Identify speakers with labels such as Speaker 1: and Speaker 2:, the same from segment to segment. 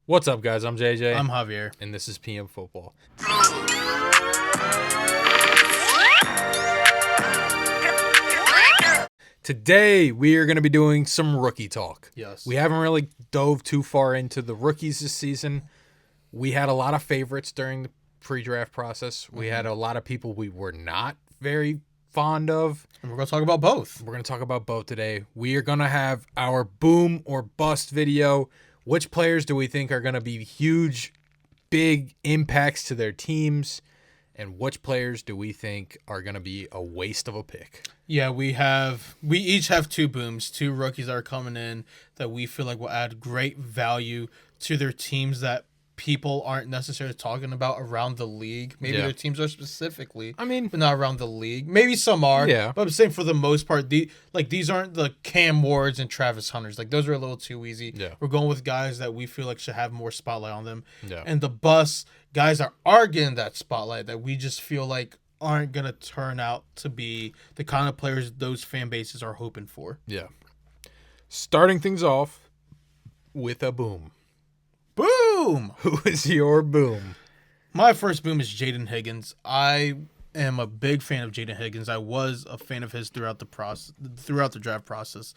Speaker 1: What's up, guys? I'm JJ.
Speaker 2: I'm Javier.
Speaker 1: And this is PM Football. Today, we are going to be doing some rookie talk.
Speaker 2: Yes.
Speaker 1: We haven't really dove too far into the rookies this season. We had a lot of favorites during the pre-draft process. We had a lot of people we were not very fond of.
Speaker 2: And we're going to talk about both.
Speaker 1: We're going to talk about both today. We are going to have our boom or bust video. Which players do we think are going to be huge, big impacts to their teams? And which players do we think are going to be a waste of a pick?
Speaker 2: Yeah, we each have two booms, two rookies that are coming in that we feel like will add great value to their teams that people aren't necessarily talking about around the league. Maybe their teams are specifically, but not around the league. Maybe some are.
Speaker 1: Yeah.
Speaker 2: But I'm saying for the most part, these aren't the Cam Wards and Travis Hunters. Like those are a little too easy.
Speaker 1: Yeah.
Speaker 2: We're going with guys that we feel like should have more spotlight on them.
Speaker 1: Yeah.
Speaker 2: And the bus guys that are getting that spotlight that we just feel like aren't gonna turn out to be the kind of players those fan bases are hoping for.
Speaker 1: Yeah. Starting things off with a boom.
Speaker 2: Boom!
Speaker 1: Who is your boom?
Speaker 2: My first boom is Jaden Higgins. I am a big fan of Jaden Higgins. I was a fan of his throughout the draft process.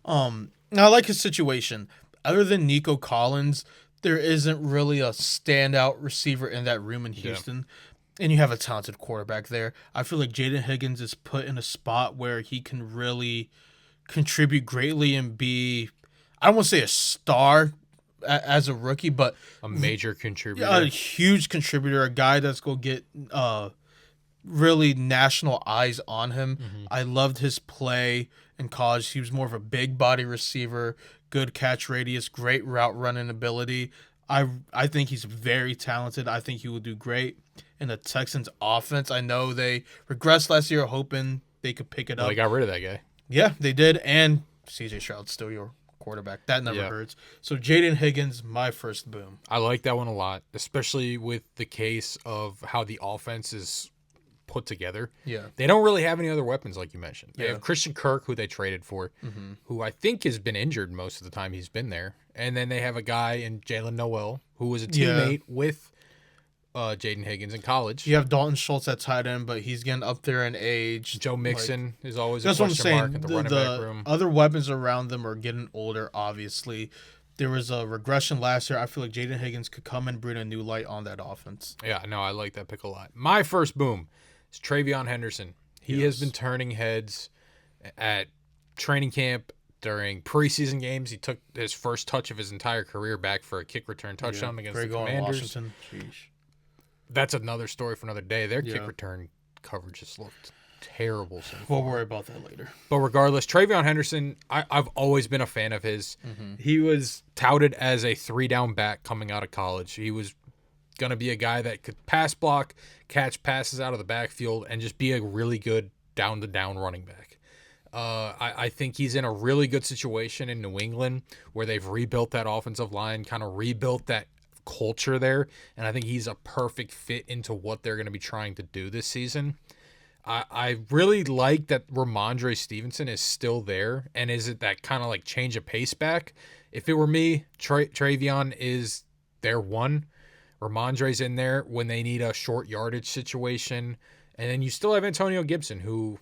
Speaker 2: Now I like his situation. Other than Nico Collins, there isn't really a standout receiver in that room in Houston. And you have a talented quarterback there. I feel like Jaden Higgins is put in a spot where he can really contribute greatly and be, I don't want to say a star as a rookie, but
Speaker 1: a major contributor.
Speaker 2: A huge contributor, a guy that's going to get really national eyes on him.
Speaker 1: Mm-hmm.
Speaker 2: I loved his play in college. He was more of a big body receiver, good catch radius, great route running ability. I think he's very talented. I think he will do great in the Texans offense. I know they regressed last year, hoping they could pick it up.
Speaker 1: They got rid of that guy.
Speaker 2: Yeah, they did. And CJ Stroud's still your quarterback. That never hurts. So Jaden Higgins, my first boom.
Speaker 1: I like that one a lot, especially with the case of how the offense is put together.
Speaker 2: Yeah.
Speaker 1: They don't really have any other weapons, like you mentioned. They
Speaker 2: Yeah.
Speaker 1: have Christian Kirk, who they traded for, who I think has been injured most of the time he's been there. And then they have a guy in Jalen Noel, who was a teammate with Jaden Higgins in college.
Speaker 2: You have Dalton Schultz at tight end, but he's getting up there in age.
Speaker 1: Joe Mixon is always a
Speaker 2: That's what I'm
Speaker 1: question mark
Speaker 2: saying.
Speaker 1: at the running back room.
Speaker 2: Other weapons around them are getting older, obviously. There was a regression last year. I feel like Jaden Higgins could come and bring a new light on that offense.
Speaker 1: Yeah, no, I like that pick a lot. My first boom is Travion Henderson. He has been turning heads at training camp during preseason games. He took his first touch of his entire career back for a kick return touchdown against the Commanders.
Speaker 2: Washington. Sheesh.
Speaker 1: That's another story for another day. Their kick return coverage just looked terrible so far.
Speaker 2: We'll worry about that later.
Speaker 1: But regardless, Travion Henderson, I've always been a fan of his. He was touted as a 3-down back coming out of college. He was going to be a guy that could pass block, catch passes out of the backfield, and just be a really good down-to-down running back. I think he's in a really good situation in New England where they've rebuilt that offensive line, kind of rebuilt that culture there, and I think he's a perfect fit into what they're going to be trying to do this season. I really like that Ramondre Stevenson is still there, and is it that kind of like change of pace back? If it were me, Travion is their one. Ramondre's in there when they need a short yardage situation, and then you still have Antonio Gibson, who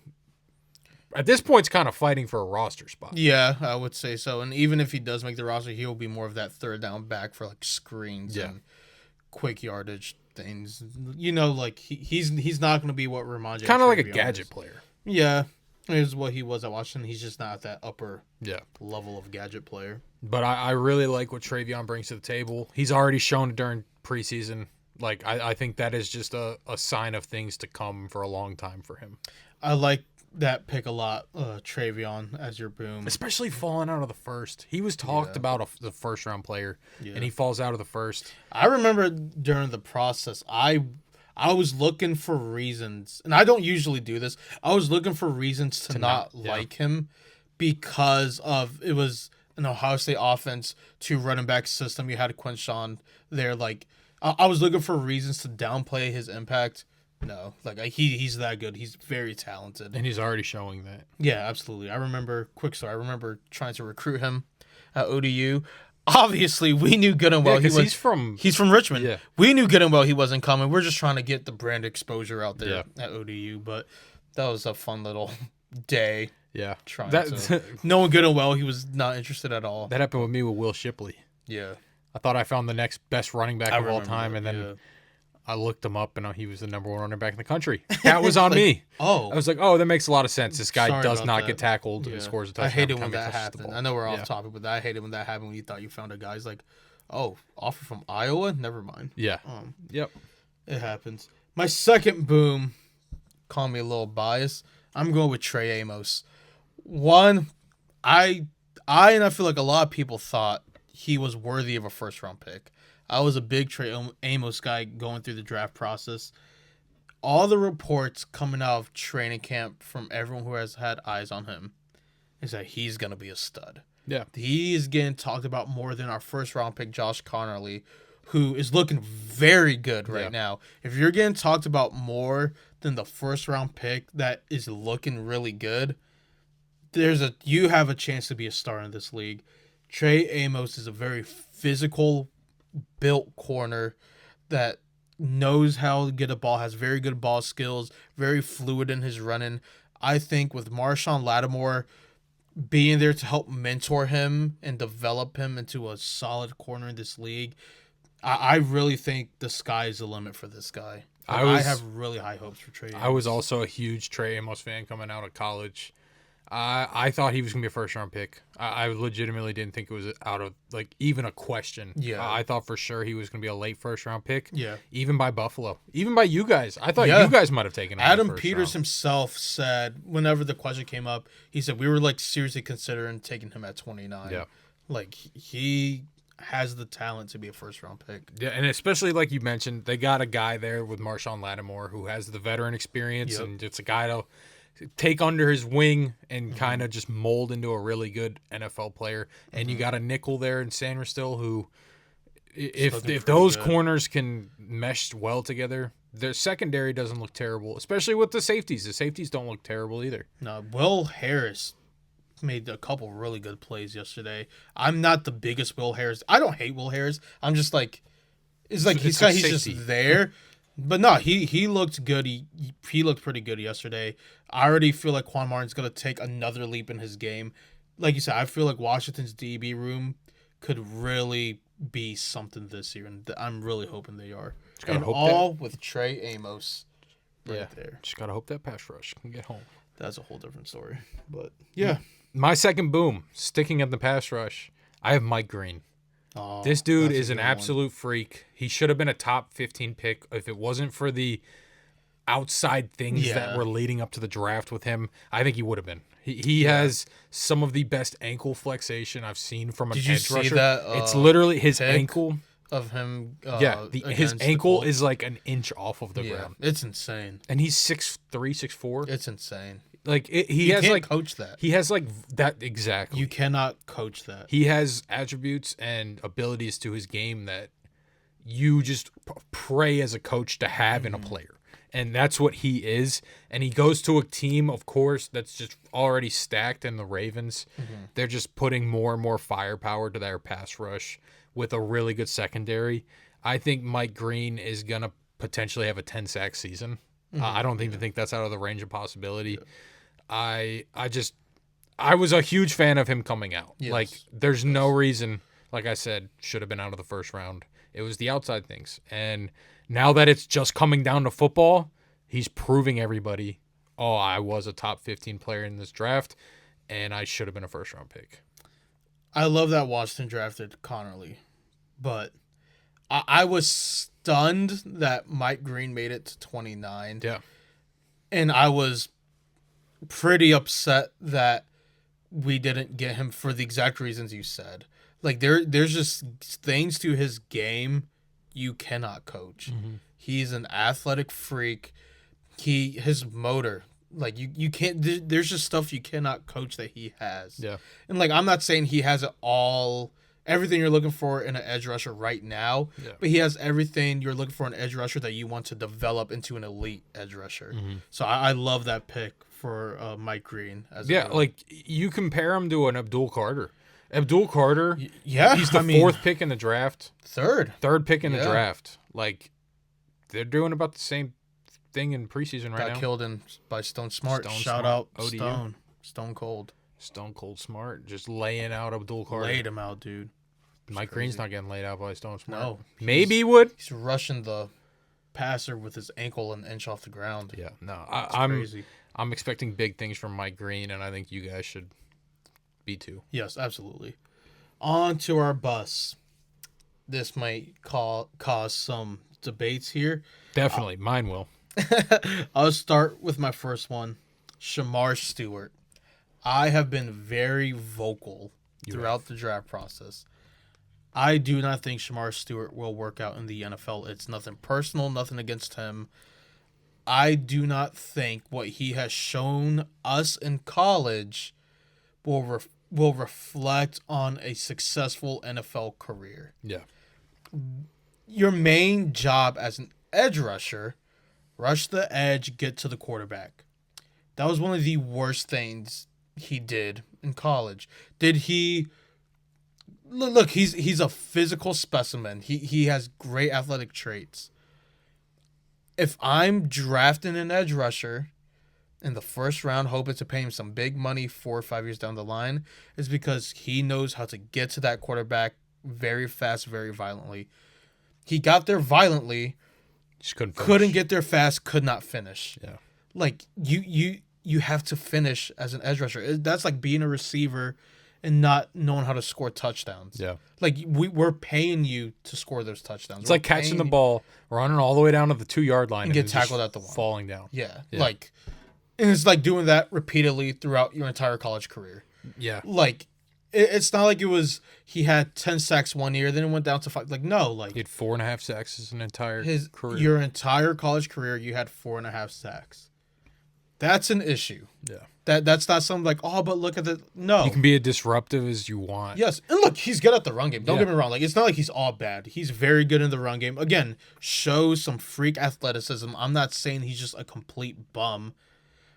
Speaker 1: at this point is kind of fighting for a roster spot.
Speaker 2: Yeah, I would say so. And even if he does make the roster, he'll be more of that third down back for like screens and quick yardage things. You know, like he's not going to be what Ramondre.
Speaker 1: Kind of like a gadget player.
Speaker 2: Yeah, is what he was at Washington. He's just not that upper level of gadget player.
Speaker 1: But I really like what Travion brings to the table. He's already shown during preseason. Like I think that is just a sign of things to come for a long time for him.
Speaker 2: I like that pick a lot, Travion as your boom.
Speaker 1: Especially falling out of the first. He was talked about the first round player, and he falls out of the first.
Speaker 2: I remember during the process, I was looking for reasons, and I don't usually do this. I was looking for reasons to not like him because of it was an Ohio State offense, 2 running back system. You had Quinshawn there. Like I was looking for reasons to downplay his impact. No, like he's that good. He's very talented,
Speaker 1: and he's already showing that.
Speaker 2: Yeah, absolutely. I remember trying to recruit him at ODU. obviously we knew good and well
Speaker 1: because he's from
Speaker 2: Richmond.
Speaker 1: Yeah.
Speaker 2: We knew good and well he wasn't coming. We're just trying to get the brand exposure out there at ODU. But that was a fun little day.
Speaker 1: Yeah.
Speaker 2: Knowing good and well he was not interested at all.
Speaker 1: That happened with me with Will Shipley.
Speaker 2: Yeah.
Speaker 1: I thought I found the next best running back of all time,
Speaker 2: that,
Speaker 1: and then I looked him up, and he was the number 1 running back in the country. That was on me.
Speaker 2: Oh.
Speaker 1: I was like, that makes a lot of sense. This guy does not
Speaker 2: that.
Speaker 1: get tackled and scores a touchdown.
Speaker 2: I hate it when that happened. I know we're off topic, but I hate it when that happened when you thought you found a guy. It's like, offer from Iowa? Never mind.
Speaker 1: Yeah. Yep.
Speaker 2: It happens. My second boom, call me a little biased, I'm going with Trey Amos. One, I feel like a lot of people thought he was worthy of a first-round pick. I was a big Trey Amos guy going through the draft process. All the reports coming out of training camp from everyone who has had eyes on him is that he's going to be a stud.
Speaker 1: Yeah.
Speaker 2: He is getting talked about more than our first-round pick, Josh Connerly, who is looking very good right now. If you're getting talked about more than the first-round pick that is looking really good, you have a chance to be a star in this league. Trey Amos is a very physical, built corner that knows how to get a ball, has very good ball skills, very fluid in his running. I think with Marshawn Lattimore being there to help mentor him and develop him into a solid corner in this league, I really think the sky is the limit for this guy. I have really high hopes for Trey Amos.
Speaker 1: I was also a huge Trey Amos fan coming out of college. I thought he was going to be a first-round pick. I legitimately didn't think it was out of, even a question.
Speaker 2: Yeah.
Speaker 1: I thought for sure he was going to be a late first-round pick.
Speaker 2: Yeah.
Speaker 1: Even by Buffalo. Even by you guys. I thought you guys might have taken him.
Speaker 2: Adam Peters himself said, whenever the question came up, he said, we were, seriously considering taking him at 29.
Speaker 1: Yeah.
Speaker 2: He has the talent to be a first-round pick.
Speaker 1: Yeah, and especially like you mentioned, they got a guy there with Marshawn Lattimore who has the veteran experience, and it's a guy to take under his wing and kind of just mold into a really good NFL player. And you got a nickel there in Sanderstil who, if those corners can mesh well together, their secondary doesn't look terrible, especially with the safeties. The safeties don't look terrible either.
Speaker 2: No, Will Harris made a couple really good plays yesterday. I'm not the biggest Will Harris. I don't hate Will Harris. I'm just he's just there. But no, he looked good. He looked pretty good yesterday. I already feel like Quan Martin's going to take another leap in his game. Like you said, I feel like Washington's DB room could really be something this year, and I'm really hoping they are. And all with Trey Amos there.
Speaker 1: Just got to hope that pass rush can get home.
Speaker 2: That's a whole different story. But, yeah.
Speaker 1: My second boom, sticking at the pass rush, I have Mike Green. This dude is an absolute freak. He should have been a top 15 pick if it wasn't for the outside things that were leading up to the draft with him. I think he would have been. He has some of the best ankle flexation I've seen from an edge rusher.
Speaker 2: That,
Speaker 1: it's literally his ankle
Speaker 2: of him.
Speaker 1: His ankle is like an inch off of the ground.
Speaker 2: It's insane.
Speaker 1: And he's 6'3", 6'4".
Speaker 2: It's insane.
Speaker 1: He has
Speaker 2: can't coach that.
Speaker 1: He has that exactly.
Speaker 2: You cannot coach that.
Speaker 1: He has attributes and abilities to his game that you just pray as a coach to have in a player. And that's what he is. And he goes to a team, of course, that's just already stacked in the Ravens. They're just putting more and more firepower to their pass rush with a really good secondary. I think Mike Green is going to potentially have a 10-sack season. I don't think that's out of the range of possibility. I was a huge fan of him coming out.
Speaker 2: Yes.
Speaker 1: There's no reason, like I said, should have been out of the first round. It was the outside things. And now that it's just coming down to football, he's proving everybody, I was a top 15 player in this draft, and I should have been a first-round pick.
Speaker 2: I love that Washington drafted Connerly, but I was stunned that Mike Green made it to 29.
Speaker 1: Yeah.
Speaker 2: And I was pretty upset that we didn't get him for the exact reasons you said. There's just things to his game you cannot coach. He's an athletic freak. His motor, you can't. There's just stuff you cannot coach that he has.
Speaker 1: Yeah.
Speaker 2: And I'm not saying he has it all, everything you're looking for in an edge rusher right now, but he has everything you're looking for in an edge rusher that you want to develop into an elite edge rusher. So I love that pick for Mike Green. You compare him to an Abdul Carter.
Speaker 1: Abdul Carter,
Speaker 2: Yeah,
Speaker 1: he's the fourth pick in the draft. Third pick in the draft. Like, they're doing about the same thing in preseason right now.
Speaker 2: Got killed by Stone Smart. Shout out ODU. Stone Cold.
Speaker 1: Stone Cold Smart. Just laying out Abdul Carter.
Speaker 2: Laid him out, dude.
Speaker 1: Mike Green's not getting laid out by Stone Smart.
Speaker 2: No.
Speaker 1: Maybe he would.
Speaker 2: He's rushing the passer with his ankle an inch off the ground.
Speaker 1: Yeah, no.
Speaker 2: Crazy.
Speaker 1: I'm expecting big things from Mike Green, and I think you guys should be too.
Speaker 2: Yes, absolutely. On to our bus. This might cause some debates here.
Speaker 1: Definitely. Mine will.
Speaker 2: I'll start with my first one. Shamar Stewart. I have been very vocal throughout the draft process. I do not think Shamar Stewart will work out in the NFL. It's nothing personal, nothing against him. I do not think what he has shown us in college will reflect on a successful NFL career.
Speaker 1: Yeah.
Speaker 2: Your main job as an edge rusher, rush the edge, get to the quarterback. That was one of the worst things he did in college. Did he... Look, he's a physical specimen. He has great athletic traits. If I'm drafting an edge rusher in the first round, hoping to pay him some big money 4 or 5 years down the line, is because he knows how to get to that quarterback very fast, very violently. He got there violently,
Speaker 1: just couldn't
Speaker 2: get there fast, could not finish.
Speaker 1: Yeah,
Speaker 2: like you have to finish as an edge rusher. That's like being a receiver and not knowing how to score touchdowns.
Speaker 1: Yeah.
Speaker 2: Like, we're paying you to score those touchdowns.
Speaker 1: It's like catching the ball, running all the way down to the 2-yard line,
Speaker 2: and get tackled at the one.
Speaker 1: Falling down.
Speaker 2: Yeah. Like, and it's like doing that repeatedly throughout your entire college career.
Speaker 1: Yeah.
Speaker 2: Like, it's not like he had 10 sacks one year, then it went down to 5. Like, no. Like,
Speaker 1: he had 4.5 sacks his entire career.
Speaker 2: Your entire college career, you had 4.5 sacks. That's an issue.
Speaker 1: Yeah.
Speaker 2: That's not something like, oh, but look at the... No.
Speaker 1: You can be as disruptive as you want.
Speaker 2: Yes. And look, he's good at the run game. Don't get me wrong. Like, it's not like he's all bad. He's very good in the run game. Again, shows some freak athleticism. I'm not saying he's just a complete bum.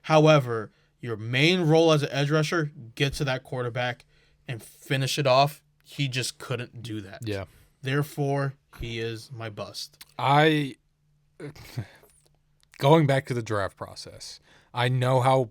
Speaker 2: However, your main role as an edge rusher, get to that quarterback and finish it off. He just couldn't do that.
Speaker 1: Yeah.
Speaker 2: Therefore, he is my bust.
Speaker 1: Going back to the draft process, I know how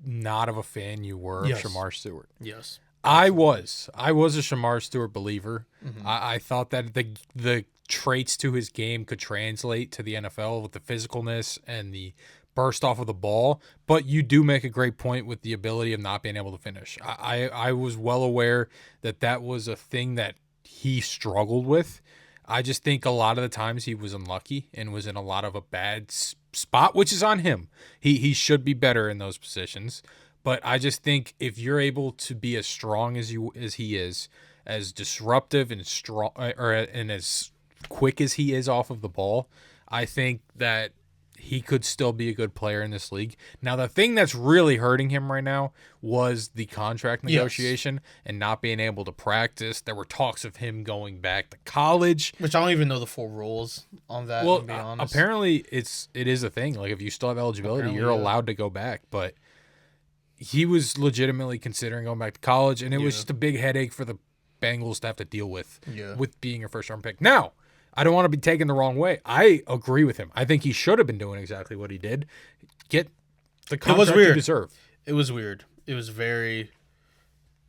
Speaker 1: not of a fan you were of Shamar Stewart.
Speaker 2: Yes.
Speaker 1: I was a Shamar Stewart believer.
Speaker 2: Mm-hmm.
Speaker 1: I thought that the traits to his game could translate to the NFL with the physicalness and the burst off of the ball. But you do make a great point with the ability of not being able to finish. I was well aware that was a thing that he struggled with. I just think a lot of the times he was unlucky and was in a lot of a bad spot, which is on him. He should be better in those positions. But I just think if you're able to be as strong as he is, as disruptive and strong, and as quick as he is off of the ball, I think that he could still be a good player in this league. Now, the thing that's really hurting him right now was the contract negotiation and not being able to practice. There were talks of him going back to college,
Speaker 2: which I don't even know the full rules on that.
Speaker 1: Well,
Speaker 2: to be honest.
Speaker 1: Apparently it is a thing. Like, if you still have eligibility, you're allowed to go back. But he was legitimately considering going back to college, and it was just a big headache for the Bengals to have to deal with being a first-round pick. Now, I don't want to be taken the wrong way. I agree with him. I think he should have been doing exactly what he did. Get the contract you deserve.
Speaker 2: It was weird. It was very...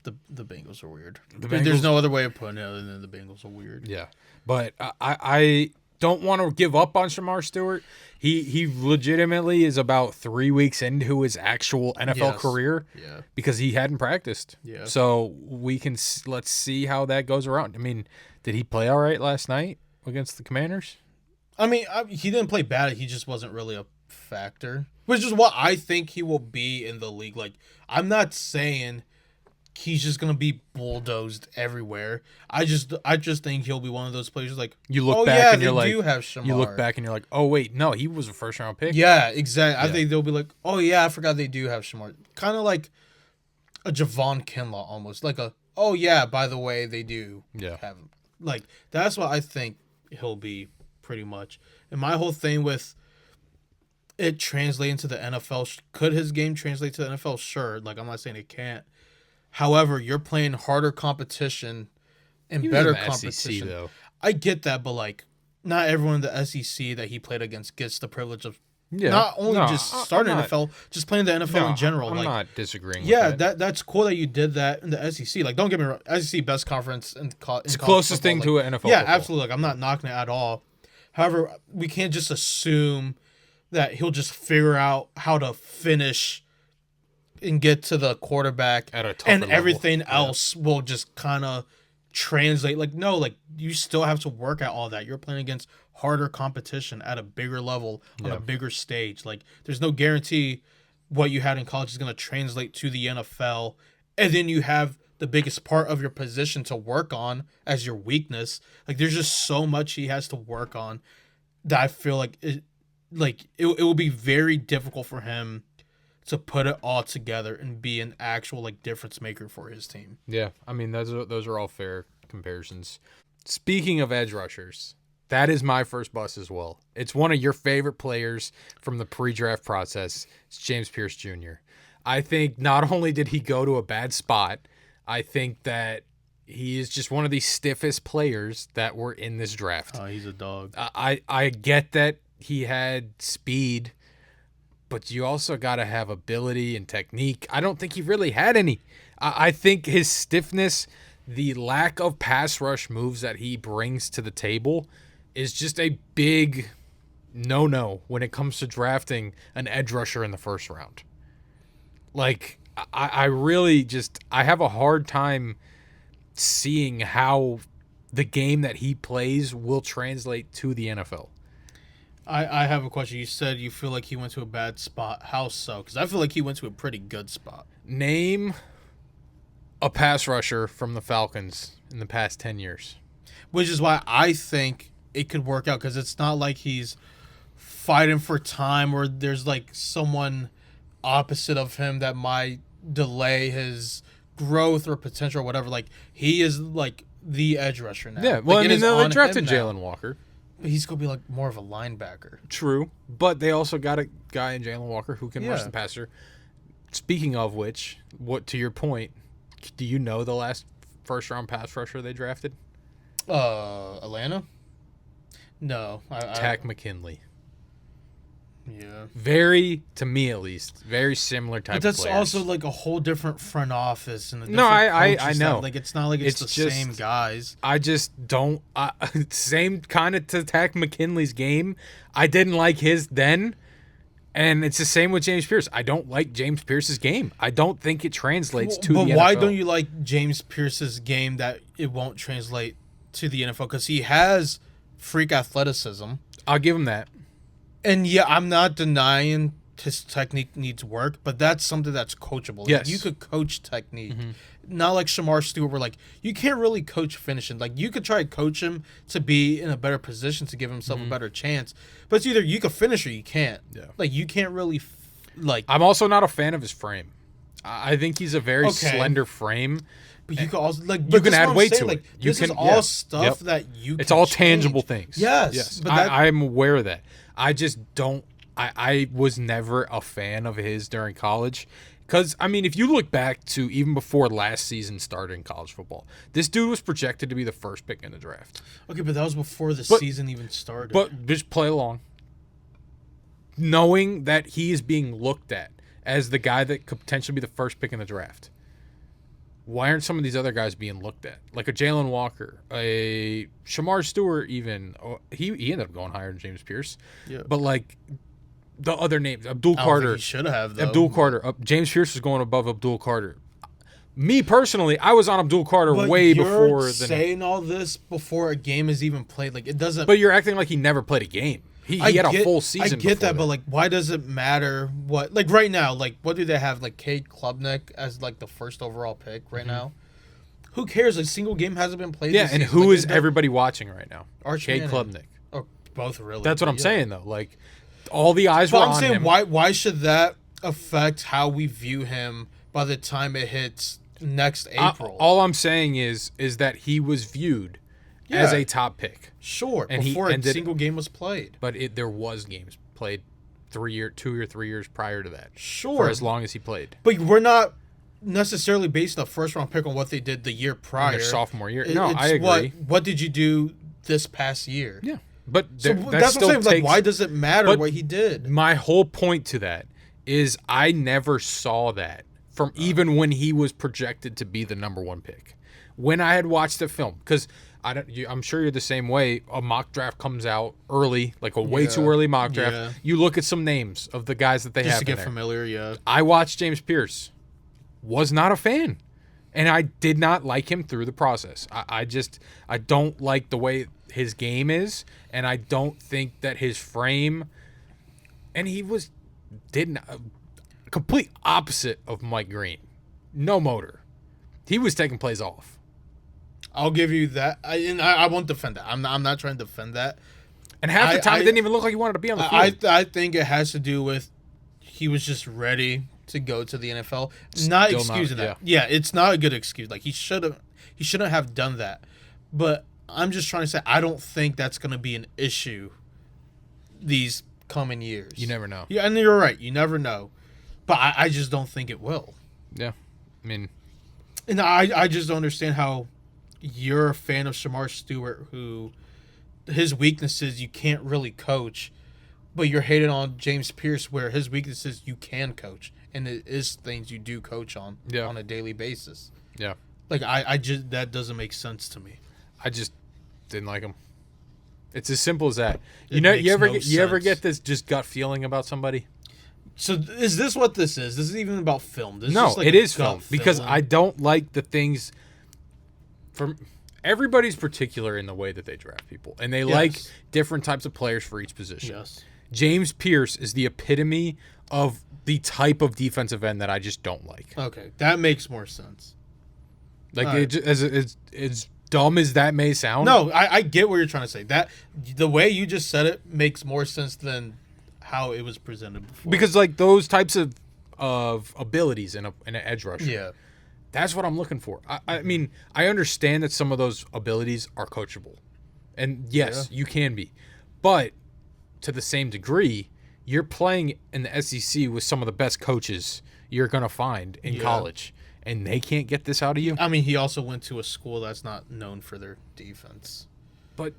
Speaker 2: The Bengals are weird. There's no other way of putting it other than the Bengals are weird.
Speaker 1: Yeah. But I don't want to give up on Shamar Stewart. He legitimately is about 3 weeks into his actual NFL career because he hadn't practiced.
Speaker 2: Yeah.
Speaker 1: So let's see how that goes around. I mean, did he play all right last night against the Commanders?
Speaker 2: I mean, he didn't play bad. He just wasn't really a factor, which is what I think he will be in the league. Like, I'm not saying he's just gonna be bulldozed everywhere. I just think he'll be one of those players like
Speaker 1: you look back and you're like,
Speaker 2: do have Shamar.
Speaker 1: You look back and you're like, oh wait, no, he was a first round pick.
Speaker 2: Yeah, exactly. I think they'll be like, oh yeah, I forgot they do have Shamar. Kind of like a Javon Kinlaw almost, like oh yeah, by the way, they do have him. Like, that's what I think he'll be pretty much. And my whole thing with it translating to the NFL, could his game translate to the NFL? Sure. Like, I'm not saying it can't. However, you're playing harder competition and
Speaker 1: He was
Speaker 2: better
Speaker 1: in the SEC,
Speaker 2: competition.
Speaker 1: though.
Speaker 2: I get that, but like, not everyone in the SEC that he played against gets the privilege of
Speaker 1: Yeah.
Speaker 2: not only
Speaker 1: No,
Speaker 2: just
Speaker 1: I'm
Speaker 2: starting
Speaker 1: not-
Speaker 2: NFL, just playing the NFL in general.
Speaker 1: I'm
Speaker 2: like,
Speaker 1: not disagreeing.
Speaker 2: yeah,
Speaker 1: with that.
Speaker 2: that's cool that you did that in the SEC. Like, don't get me wrong, SEC best conference in
Speaker 1: It's the closest thing to an NFL.
Speaker 2: Yeah,
Speaker 1: football.
Speaker 2: absolutely. Like, I'm not knocking it at all. However, we can't just assume that he'll just figure out how to finish and get to the quarterback
Speaker 1: At a tougher
Speaker 2: and
Speaker 1: level.
Speaker 2: everything
Speaker 1: Yeah.
Speaker 2: else will just kind of translate. Like, no, like you still have to work at all that. You're playing against harder competition at a bigger level on a bigger stage. Like, there's no guarantee what you had in college is going to translate to the NFL. And then you have the biggest part of your position to work on as your weakness. Like, there's just so much he has to work on that I feel like it will be very difficult for him to put it all together and be an actual like difference maker for his team.
Speaker 1: Yeah, I mean those are all fair comparisons. Speaking of edge rushers, that is my first bust as well. It's one of your favorite players from the pre-draft process. It's James Pierce Jr. I think not only did he go to a bad spot, I think that he is just one of the stiffest players that were in this draft.
Speaker 2: Oh, he's a dog.
Speaker 1: I get that he had speed, but you also got to have ability and technique. I don't think he really had any. I think his stiffness, the lack of pass rush moves that he brings to the table is just a big no-no when it comes to drafting an edge rusher in the first round. Like, I really just, I have a hard time seeing how the game that he plays will translate to the NFL.
Speaker 2: I have a question. You said you feel like he went to a bad spot. How so? Because I feel like he went to a pretty good spot.
Speaker 1: Name a pass rusher from the Falcons in the past 10 years.
Speaker 2: Which is why I think it could work out, because it's not like he's fighting for time or there's like someone opposite of him that might delay his growth or potential or whatever. Like, he is like the edge rusher now.
Speaker 1: Yeah, well,
Speaker 2: Like,
Speaker 1: I
Speaker 2: it
Speaker 1: mean,
Speaker 2: is
Speaker 1: they
Speaker 2: on
Speaker 1: drafted
Speaker 2: him now.
Speaker 1: Jalen Walker.
Speaker 2: But he's going to be like more of a linebacker.
Speaker 1: True, but they also got a guy in Jalen Walker who can rush
Speaker 2: Yeah.
Speaker 1: the passer. Speaking of which, what to your point, do you know the last first-round pass rusher they drafted?
Speaker 2: Atlanta? No.
Speaker 1: Tack McKinley.
Speaker 2: Yeah.
Speaker 1: Very, to me at least, very similar type
Speaker 2: But that's
Speaker 1: of players.
Speaker 2: also like a whole different front office and a
Speaker 1: No,
Speaker 2: different
Speaker 1: I
Speaker 2: coaching
Speaker 1: know.
Speaker 2: staff. Like, it's not like it's the
Speaker 1: just-
Speaker 2: same guys.
Speaker 1: I just don't. Same kind of to Tack McKinley's game. I didn't like his then, and it's the same with James Pierce. I don't like James Pierce's game. I don't think it translates to
Speaker 2: But
Speaker 1: the
Speaker 2: why
Speaker 1: NFL.
Speaker 2: don't you like James Pierce's game that it won't translate to the NFL? Because he has freak athleticism.
Speaker 1: I'll give him that.
Speaker 2: And yeah, I'm not denying his technique needs work, but that's something that's coachable. Like,
Speaker 1: Yes.
Speaker 2: you could coach technique. Not like Shamar Stewart, where like you can't really coach finishing. Like, you could try to coach him to be in a better position to give himself a better chance. But it's either you can finish or you can't.
Speaker 1: Yeah.
Speaker 2: Like, you can't really like.
Speaker 1: I'm also not a fan of his frame. I think he's a very
Speaker 2: Okay.
Speaker 1: slender frame.
Speaker 2: But you can also like
Speaker 1: You can
Speaker 2: that's
Speaker 1: add
Speaker 2: what I'm
Speaker 1: weight
Speaker 2: saying,
Speaker 1: to
Speaker 2: like,
Speaker 1: it. You
Speaker 2: this is
Speaker 1: can-
Speaker 2: all
Speaker 1: yeah.
Speaker 2: stuff
Speaker 1: Yep.
Speaker 2: that you.
Speaker 1: It's
Speaker 2: can
Speaker 1: all
Speaker 2: change.
Speaker 1: tangible things.
Speaker 2: Yes. But that,
Speaker 1: I'm aware of that. I just don't. I was never a fan of his during college. Because, I mean, if you look back to even before last season started in college football, this dude was projected to be the first pick in the draft.
Speaker 2: okay, but that was before the
Speaker 1: But-
Speaker 2: season even started.
Speaker 1: But just play along. Knowing that he is being looked at as the guy that could potentially be the first pick in the draft. Why aren't some of these other guys being looked at? Like a Jalen Walker, a Shamar Stewart even. He ended up going higher than James Pierce.
Speaker 2: Yeah.
Speaker 1: But like the other names, Abdul
Speaker 2: I don't think
Speaker 1: Carter.
Speaker 2: he should have though.
Speaker 1: Abdul Carter. James Pierce was going above Abdul Carter. Me personally, I was on Abdul Carter
Speaker 2: But
Speaker 1: way
Speaker 2: you're
Speaker 1: before than.
Speaker 2: saying all this before a game is even played. Like, it doesn't.
Speaker 1: But you're acting like he never played a game. He had a full season.
Speaker 2: I get
Speaker 1: before
Speaker 2: that, but like, why does it matter what? Like right now, like what do they have? Like Cade Klubnik as like the first overall pick right now. Who cares? A single game hasn't been played.
Speaker 1: Yeah,
Speaker 2: this
Speaker 1: and
Speaker 2: season.
Speaker 1: who
Speaker 2: Like,
Speaker 1: is
Speaker 2: it does-
Speaker 1: everybody watching right now?
Speaker 2: Arch
Speaker 1: Cade
Speaker 2: Manning.
Speaker 1: Klubnik.
Speaker 2: Or both really.
Speaker 1: That's what
Speaker 2: but
Speaker 1: I'm
Speaker 2: yeah.
Speaker 1: saying though. Like all the eyes were
Speaker 2: But I'm
Speaker 1: on
Speaker 2: saying
Speaker 1: him.
Speaker 2: why should that affect how we view him by the time it hits next April?
Speaker 1: All I'm saying is that he was viewed as
Speaker 2: Yeah.
Speaker 1: a top pick,
Speaker 2: Sure,
Speaker 1: and he
Speaker 2: before a
Speaker 1: ended-
Speaker 2: single game was played.
Speaker 1: but there was games played 2 or 3 years prior to that.
Speaker 2: Sure.
Speaker 1: For as long as he played.
Speaker 2: But we're not necessarily basing a first round pick on what they did the year prior.
Speaker 1: Their sophomore year.
Speaker 2: It's
Speaker 1: No, I agree.
Speaker 2: What did you do this past year?
Speaker 1: Yeah, but
Speaker 2: So
Speaker 1: that
Speaker 2: that's what
Speaker 1: still
Speaker 2: I'm saying. Like,
Speaker 1: takes-
Speaker 2: why does it matter
Speaker 1: but
Speaker 2: what he did?
Speaker 1: My whole point to that is I never saw that from even when he was projected to be the number 1 pick. When I had watched the film, because I'm sure you're the same way. A mock draft comes out early, like a way too early mock draft.
Speaker 2: Yeah.
Speaker 1: You look at some names of the guys that they
Speaker 2: Just
Speaker 1: have
Speaker 2: to get
Speaker 1: in there.
Speaker 2: familiar, yeah.
Speaker 1: I watched James Pierce. Was not a fan. And I did not like him through the process. I don't like the way his game is, and I don't think that his frame, and he did complete opposite of Mike Green. No motor. He was taking plays off.
Speaker 2: I'll give you that. I won't defend that. I'm not trying to defend that.
Speaker 1: And half the time, it didn't even look like he wanted to be on the field.
Speaker 2: I think it has to do with he was just ready to go to the NFL. Not excusing that. Yeah, it's not a good excuse. Like he shouldn't have done that. But I'm just trying to say I don't think that's going to be an issue these coming years.
Speaker 1: You never know.
Speaker 2: Yeah, and you're right. You never know. But I just don't think it will.
Speaker 1: Yeah. I mean,
Speaker 2: and I just don't understand how you're a fan of Shamar Stewart, who his weaknesses you can't really coach, but you're hating on James Pierce, where his weaknesses you can coach, and it is things you do coach on a daily basis.
Speaker 1: Yeah.
Speaker 2: Like I just that doesn't make sense to me.
Speaker 1: I just didn't like him. It's as simple as that.
Speaker 2: You
Speaker 1: ever get this just gut feeling about somebody?
Speaker 2: So is this what this is? This is even about film. This
Speaker 1: No,
Speaker 2: is like
Speaker 1: it
Speaker 2: a
Speaker 1: is
Speaker 2: gut
Speaker 1: film because
Speaker 2: feeling.
Speaker 1: I don't like the things. From everybody's particular in the way that they draft people, and they like different types of players for each position.
Speaker 2: Yes.
Speaker 1: James Pierce is the epitome of the type of defensive end that I just don't like.
Speaker 2: Okay, that makes more sense.
Speaker 1: Like
Speaker 2: All right.
Speaker 1: as dumb as that may sound.
Speaker 2: No, I get what you're trying to say. That the way you just said it makes more sense than how it was presented before.
Speaker 1: Because like those types of abilities in an edge rusher.
Speaker 2: Yeah.
Speaker 1: That's what I'm looking for. I mean, I understand that some of those abilities are coachable. And yes, you can be. But to the same degree, you're playing in the SEC with some of the best coaches you're going to find in college. And they can't get this out of you.
Speaker 2: I mean, he also went to a school that's not known for their defense.
Speaker 1: But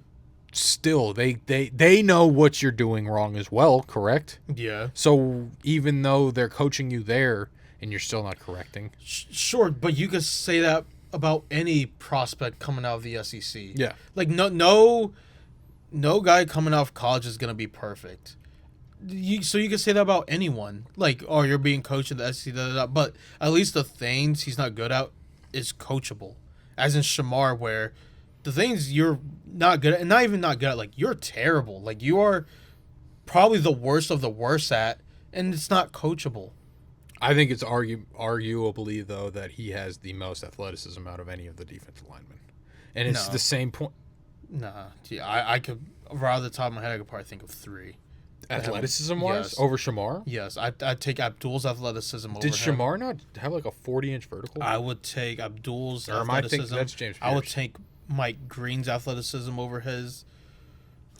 Speaker 1: still, they know what you're doing wrong as well, correct?
Speaker 2: Yeah.
Speaker 1: So even though they're coaching you there and you're still not correcting.
Speaker 2: Sure, but you could say that about any prospect coming out of the SEC.
Speaker 1: Yeah.
Speaker 2: Like no guy coming out of college is going to be perfect. So you can say that about anyone. Like, oh, you're being coached in the SEC, but at least the things he's not good at is coachable. As in Shamar, where the things you're not good at, and not even not good at, like, you're terrible. Like, you are probably the worst of the worst at, and it's not coachable.
Speaker 1: I think it's arguably, though, that he has the most athleticism out of any of the defensive linemen. And it's the same point.
Speaker 2: Nah. Yeah, I could, right off the top of my head, I could probably think of 3.
Speaker 1: Athleticism-wise?
Speaker 2: Yes.
Speaker 1: Over Shamar?
Speaker 2: Yes, I'd take Abdul's athleticism over
Speaker 1: Did
Speaker 2: him.
Speaker 1: Shamar not have like a 40-inch vertical?
Speaker 2: I would take Abdul's
Speaker 1: Or am I
Speaker 2: athleticism.
Speaker 1: thinking that's James
Speaker 2: I would
Speaker 1: Pierce?
Speaker 2: take Mike Green's athleticism over his.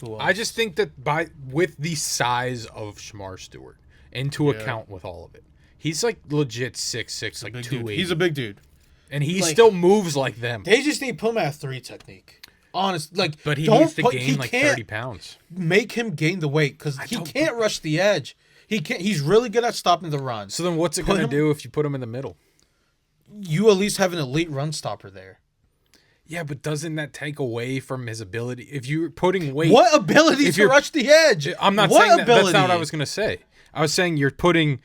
Speaker 2: Who else?
Speaker 1: I just think that with the size of Shamar Stewart into account with all of it, he's like legit 6'6", like 280.
Speaker 2: He's a big dude.
Speaker 1: And he
Speaker 2: like-
Speaker 1: still moves like them.
Speaker 2: They just need to put him at 3 technique. Honest, like,
Speaker 1: But he
Speaker 2: don't
Speaker 1: needs to
Speaker 2: put,
Speaker 1: gain
Speaker 2: he
Speaker 1: like
Speaker 2: can't
Speaker 1: 30 pounds.
Speaker 2: make him gain the weight because he
Speaker 1: don't-
Speaker 2: can't rush the edge. He can't. He's really good at stopping the run.
Speaker 1: So then what's it
Speaker 2: Put
Speaker 1: going to
Speaker 2: him-
Speaker 1: do if you put him in the middle?
Speaker 2: You at least have an elite run stopper there.
Speaker 1: Yeah, but doesn't that take away from his ability? If you're putting weight...
Speaker 2: What ability
Speaker 1: if
Speaker 2: to
Speaker 1: you're-
Speaker 2: rush the edge?
Speaker 1: I'm not
Speaker 2: What
Speaker 1: saying that. That's not
Speaker 2: ability?
Speaker 1: what I was going to say. I was saying you're putting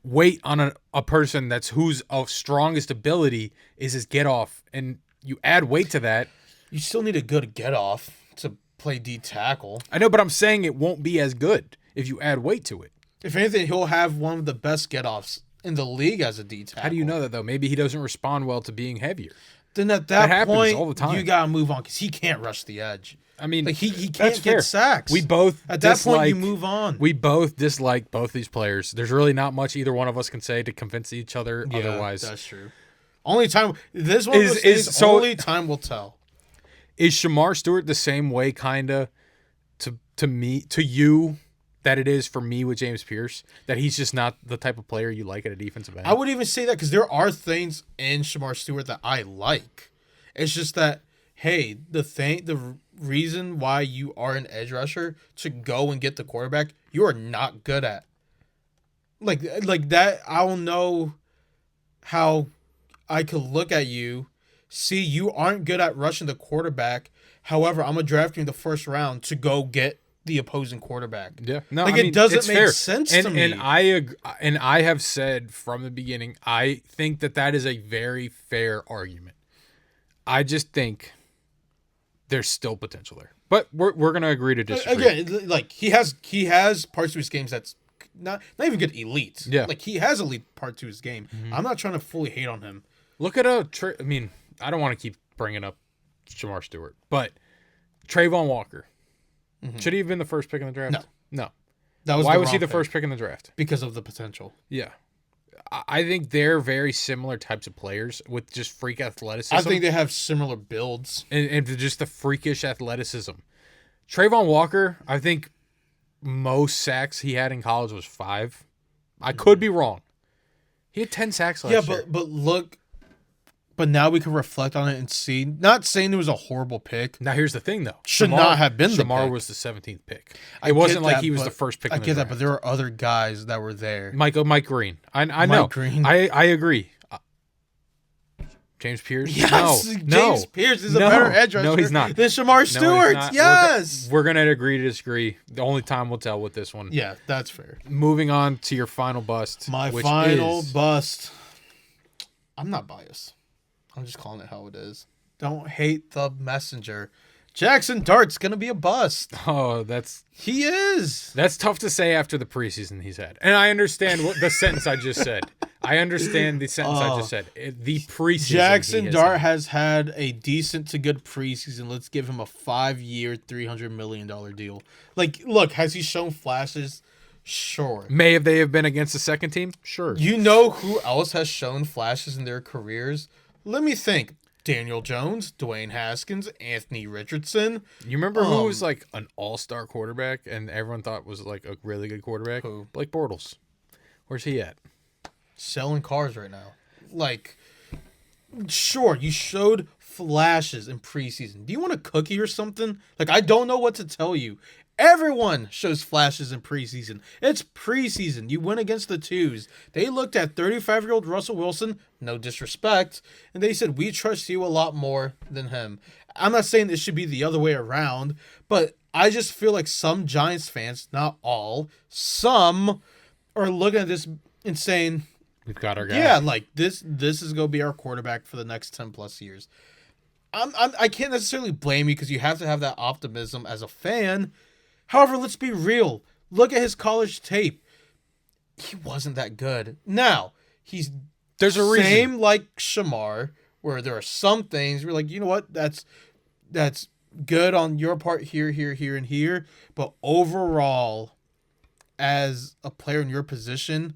Speaker 1: weight on a person whose of strongest ability is his get off, and you add weight to that.
Speaker 2: You still need a good get off to play D tackle.
Speaker 1: I know, but I'm saying it won't be as good if you add weight to it.
Speaker 2: If anything, he'll have one of the best get offs in the league as a D tackle.
Speaker 1: How do you know that though? Maybe he doesn't respond well to being heavier.
Speaker 2: Then at
Speaker 1: That
Speaker 2: that
Speaker 1: happens
Speaker 2: point,
Speaker 1: all the time.
Speaker 2: you gotta move on because he can't rush the edge.
Speaker 1: I mean,
Speaker 2: Like he
Speaker 1: that's
Speaker 2: can't
Speaker 1: fair.
Speaker 2: get sacks.
Speaker 1: We both
Speaker 2: at that point you
Speaker 1: dislike-
Speaker 2: move on.
Speaker 1: We both dislike both these players. There's really not much either one of us can say to convince each other otherwise.
Speaker 2: That's true. Only time this one
Speaker 1: Is-
Speaker 2: is
Speaker 1: so-
Speaker 2: only time will tell.
Speaker 1: Is Shamar Stewart the same way, kinda, to me, to you, that it is for me with James Pierce, that he's just not the type of player you like at a defensive end.
Speaker 2: I would even say that because there are things in Shamar Stewart that I like. It's just that, hey, the reason why you are an edge rusher to go and get the quarterback, you are not good at. Like that, I don't know how I could look at you, see you aren't good at rushing the quarterback. However, I'm going to draft you in the first round to go get the opposing quarterback.
Speaker 1: Yeah, no,
Speaker 2: like,
Speaker 1: I mean,
Speaker 2: it doesn't
Speaker 1: it's
Speaker 2: make
Speaker 1: fair.
Speaker 2: sense
Speaker 1: and,
Speaker 2: to me.
Speaker 1: And I have said from the beginning, I think that is a very fair argument. I just think there's still potential there, but we're gonna agree to disagree.
Speaker 2: Again, like he has parts to his games that's not even good elite.
Speaker 1: Yeah,
Speaker 2: like he has elite part to his game. I'm not trying to fully hate on him.
Speaker 1: Look at I mean, I don't want to keep bringing up Shamar Stewart, but Trayvon Walker. Should he have been the first pick in the draft? No. Why was he the first pick in the draft?
Speaker 2: Because of the potential.
Speaker 1: Yeah. I think they're very similar types of players with just freak athleticism.
Speaker 2: I think they have similar builds.
Speaker 1: And just the freakish athleticism. Trayvon Walker, I think most sacks he had in college was 5. I could be wrong. He had 10 sacks last year.
Speaker 2: But look, but now we can reflect on it and see. Not saying it was a horrible pick.
Speaker 1: Now here's the thing, though.
Speaker 2: Should not have been the pick.
Speaker 1: Shamar was the 17th pick. It wasn't like he was the first pick in the draft.
Speaker 2: I get that, but there are other guys that were there.
Speaker 1: Mike Green. I know.
Speaker 2: Mike Green.
Speaker 1: I agree. James Pierce?
Speaker 2: Yes, James Pierce is a better edge rusher.
Speaker 1: No, he's not.
Speaker 2: Than Shamar Stewart. Yes.
Speaker 1: We're going to agree to disagree. The only time will tell with this one.
Speaker 2: Yeah, that's fair.
Speaker 1: Moving on to your final bust.
Speaker 2: My final bust. I'm not biased. I'm just calling it how it is. Don't hate the messenger. Jackson Dart's going to be a bust.
Speaker 1: Oh,
Speaker 2: he is.
Speaker 1: That's tough to say after the preseason he's had. And I understand the sentence I just said. I understand the sentence I just said. The preseason.
Speaker 2: Jackson Dart has had a decent to good preseason. Let's give him a 5-year, $300 million deal. Like, look, has he shown flashes? Sure.
Speaker 1: May they have been against the second team? Sure.
Speaker 2: You know who else has shown flashes in their careers? Let me think. Daniel Jones, Dwayne Haskins, Anthony Richardson.
Speaker 1: You remember who was like an all-star quarterback and everyone thought was like a really good quarterback?
Speaker 2: Who?
Speaker 1: Blake Bortles. Where's he at?
Speaker 2: Selling cars right now. Like, sure, you showed flashes in preseason. Do you want a cookie or something? Like, I don't know what to tell you. Everyone shows flashes in preseason. It's preseason. You went against the twos. They looked at 35-year-old Russell Wilson, no disrespect, and they said, we trust you a lot more than him. I'm not saying it should be the other way around, but I just feel like some Giants fans, not all, some are looking at this and saying,
Speaker 1: we've got our guy.
Speaker 2: Yeah, like this is going to be our quarterback for the next 10 plus years. I can't necessarily blame you because you have to have that optimism as a fan. However, let's be real. Look at his college tape. He wasn't that good. Now, there's a reason. Same like Shamar, where there are some things where like, you know what, that's good on your part here, and here. But overall, as a player in your position,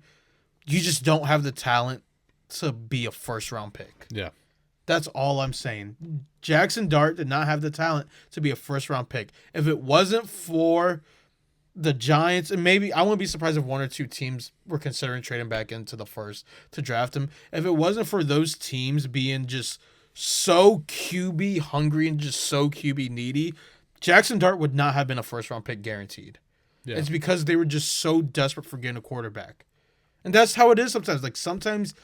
Speaker 2: you just don't have the talent to be a first-round pick.
Speaker 1: Yeah.
Speaker 2: That's all I'm saying. Jackson Dart did not have the talent to be a first-round pick. If it wasn't for the Giants, and maybe I wouldn't be surprised if one or two teams were considering trading back into the first to draft him. If it wasn't for those teams being just so QB hungry and just so QB needy, Jackson Dart would not have been a first-round pick guaranteed. Yeah. It's because they were just so desperate for getting a quarterback. And that's how it is sometimes. Like, sometimes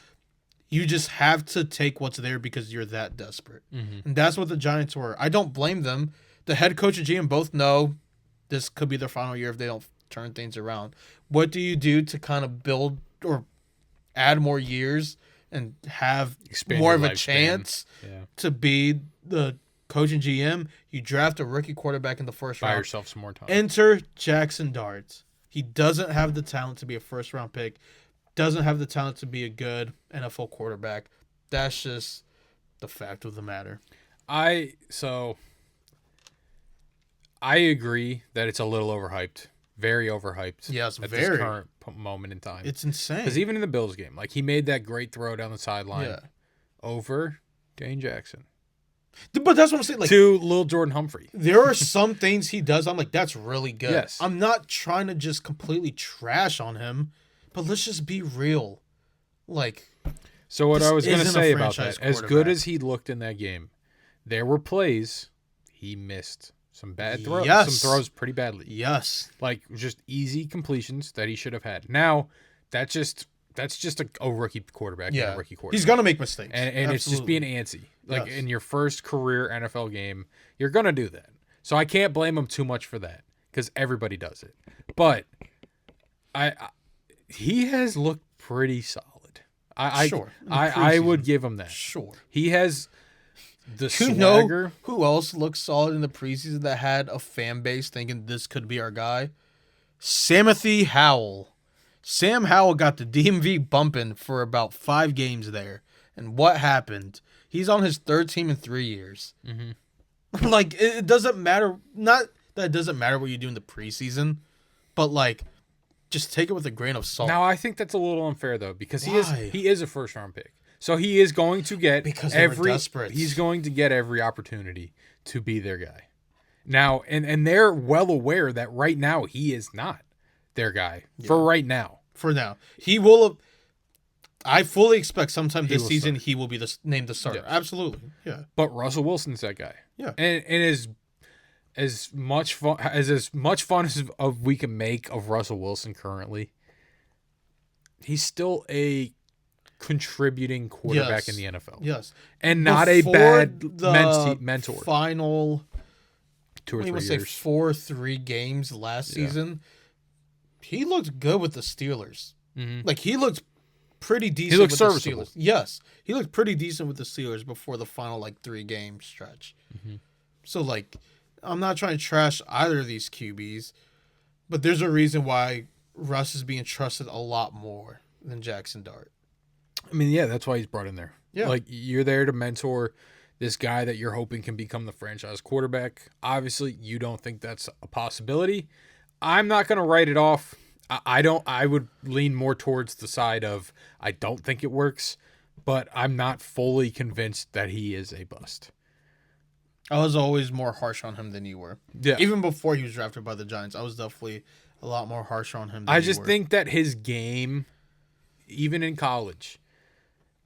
Speaker 2: you just have to take what's there because you're that desperate. Mm-hmm. And that's what the Giants were. I don't blame them. The head coach and GM both know this could be their final year if they don't turn things around. What do you do to kind of build or add more years and have more of a chance to be the coach and GM? You draft a rookie quarterback in the first round.
Speaker 1: Buy yourself some more time.
Speaker 2: Enter Jackson Dart. He doesn't have the talent to be a first-round pick. Doesn't have the talent to be a good NFL quarterback. That's just the fact of the matter.
Speaker 1: I agree that it's a little overhyped. Very overhyped.
Speaker 2: Yes,
Speaker 1: at this current moment in time.
Speaker 2: It's insane.
Speaker 1: Because even in the Bills game, like he made that great throw down the sideline over Dane Jackson.
Speaker 2: But that's what I'm saying. Like,
Speaker 1: to Lil Jordan Humphrey.
Speaker 2: there are some things he does. I'm like, that's really good.
Speaker 1: Yes.
Speaker 2: I'm not trying to just completely trash on him, but let's just be real. Like,
Speaker 1: So what
Speaker 2: this
Speaker 1: I was going to
Speaker 2: isn't a
Speaker 1: say about
Speaker 2: franchise
Speaker 1: that, as good
Speaker 2: quarterback.
Speaker 1: as he looked in that game, there were plays he missed some bad throws,
Speaker 2: Yes.
Speaker 1: some throws pretty badly.
Speaker 2: yes,
Speaker 1: Like just easy completions that he should have had. Now, that's just a rookie quarterback and
Speaker 2: yeah.
Speaker 1: a rookie quarterback.
Speaker 2: He's gonna make mistakes,
Speaker 1: and it's just being
Speaker 2: Absolutely.
Speaker 1: antsy. Like
Speaker 2: Yes.
Speaker 1: in your first career NFL game, you're gonna do that. So I can't blame him too much for that because everybody does it. But he has looked pretty solid.
Speaker 2: Sure. In the
Speaker 1: I would
Speaker 2: preseason.
Speaker 1: give him that.
Speaker 2: Sure.
Speaker 1: He has the
Speaker 2: You know
Speaker 1: swagger.
Speaker 2: who else looked solid in the preseason that had a fan base thinking this could be our guy? Samothy Howell. Sam Howell got the DMV bumping for about 5 games there. And what happened? He's on his 3rd team in 3 years.
Speaker 1: Mm-hmm.
Speaker 2: Like, it doesn't matter. Not that it doesn't matter what you do in the preseason, but, like, just take it with a grain of salt.
Speaker 1: Now I think that's a little unfair though because
Speaker 2: Why?
Speaker 1: he is a first round pick. So he is going to get
Speaker 2: Because they were desperate.
Speaker 1: he's going to get every opportunity to be their guy. Now and they're well aware that right now he is not their guy for right now.
Speaker 2: For now. He will. I fully expect sometime this
Speaker 1: will
Speaker 2: season he will be named the starter.
Speaker 1: Yes.
Speaker 2: Absolutely. Yeah.
Speaker 1: But Russell Wilson's that guy.
Speaker 2: Yeah.
Speaker 1: And as much fun as we can make of Russell Wilson currently, he's still a contributing quarterback
Speaker 2: Yes.
Speaker 1: in the NFL.
Speaker 2: Yes.
Speaker 1: And not
Speaker 2: Before
Speaker 1: a bad
Speaker 2: the
Speaker 1: mentor.
Speaker 2: Final
Speaker 1: 2 or 3
Speaker 2: say
Speaker 1: years.
Speaker 2: 4-3 games last season. He looked good with the Steelers.
Speaker 1: Mhm.
Speaker 2: Like he looked pretty decent.
Speaker 1: looked
Speaker 2: with
Speaker 1: serviceable.
Speaker 2: The Steelers. Yes, he looked pretty decent with the Steelers before the final 3-game stretch.
Speaker 1: Mhm.
Speaker 2: So I'm not trying to trash either of these QBs, but there's a reason why Russ is being trusted a lot more than Jackson Dart.
Speaker 1: I mean, yeah, that's why he's brought in there.
Speaker 2: Yeah.
Speaker 1: Like you're there to mentor this guy that you're hoping can become the franchise quarterback. Obviously, you don't think that's a possibility. I'm not going to write it off. I don't. I would lean more towards the side of I don't think it works, but I'm not fully convinced that he is a bust.
Speaker 2: I was always more harsh on him than you were.
Speaker 1: Yeah.
Speaker 2: Even before he was drafted by the Giants, I was definitely a lot more harsh on him than
Speaker 1: I
Speaker 2: you
Speaker 1: just
Speaker 2: were.
Speaker 1: think that his game, even in college,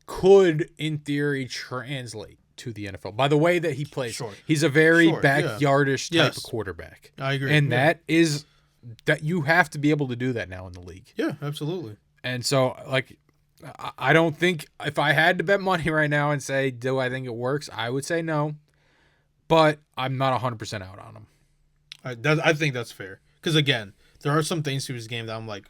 Speaker 1: could, in theory, translate to the NFL. By the way that he plays,
Speaker 2: Sure.
Speaker 1: he's a very
Speaker 2: Sure, yeah.
Speaker 1: backyardish type
Speaker 2: Yes.
Speaker 1: of quarterback.
Speaker 2: I agree.
Speaker 1: And
Speaker 2: Yeah.
Speaker 1: that you have to be able to do that now in the league.
Speaker 2: Yeah, absolutely.
Speaker 1: And so, I don't think if I had to bet money right now and say, do I think it works? I would say no. But I'm not 100% out on him.
Speaker 2: I think that's fair. Because, again, there are some things to his game that I'm like,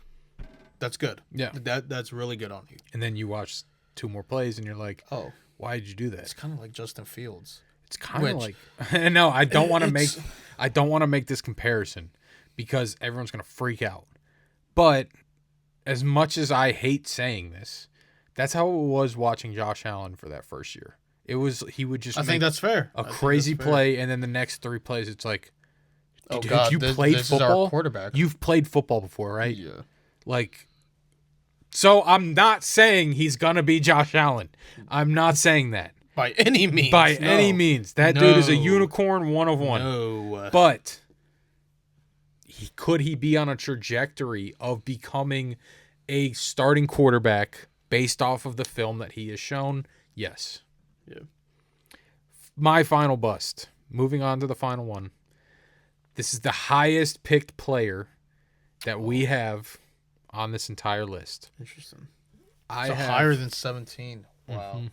Speaker 2: that's good.
Speaker 1: Yeah.
Speaker 2: That's really good on you.
Speaker 1: And then you watch 2 more plays and you're like,
Speaker 2: Oh,
Speaker 1: why did you do
Speaker 2: it's
Speaker 1: that?
Speaker 2: kind of like Justin Fields.
Speaker 1: It's kind of
Speaker 2: Which-
Speaker 1: like no, I don't want to make
Speaker 2: It's-
Speaker 1: I don't want to make this comparison because everyone's going to freak out. But as much as I hate saying this, that's how it was watching Josh Allen for that first year. He would just
Speaker 2: I
Speaker 1: make
Speaker 2: think that's fair.
Speaker 1: a
Speaker 2: I think
Speaker 1: crazy
Speaker 2: that's fair.
Speaker 1: play and then the next 3 plays it's like
Speaker 2: Oh,
Speaker 1: dude,
Speaker 2: God.
Speaker 1: you
Speaker 2: This
Speaker 1: played
Speaker 2: is our
Speaker 1: football?
Speaker 2: quarterback.
Speaker 1: You've played football before, right?
Speaker 2: Yeah.
Speaker 1: Like, so I'm not saying he's gonna be Josh Allen. I'm not saying that
Speaker 2: By any means.
Speaker 1: by
Speaker 2: no.
Speaker 1: any means. That dude is a
Speaker 2: No.
Speaker 1: unicorn, 1 of 1.
Speaker 2: No.
Speaker 1: But could he be on a trajectory of becoming a starting quarterback based off of the film that he has shown? Yes.
Speaker 2: Yeah.
Speaker 1: My final bust. Moving on to the final one. This is the highest picked player that we have on this entire list.
Speaker 2: Interesting.
Speaker 1: I
Speaker 2: So
Speaker 1: have
Speaker 2: higher than 17. Wow.
Speaker 1: Mhm.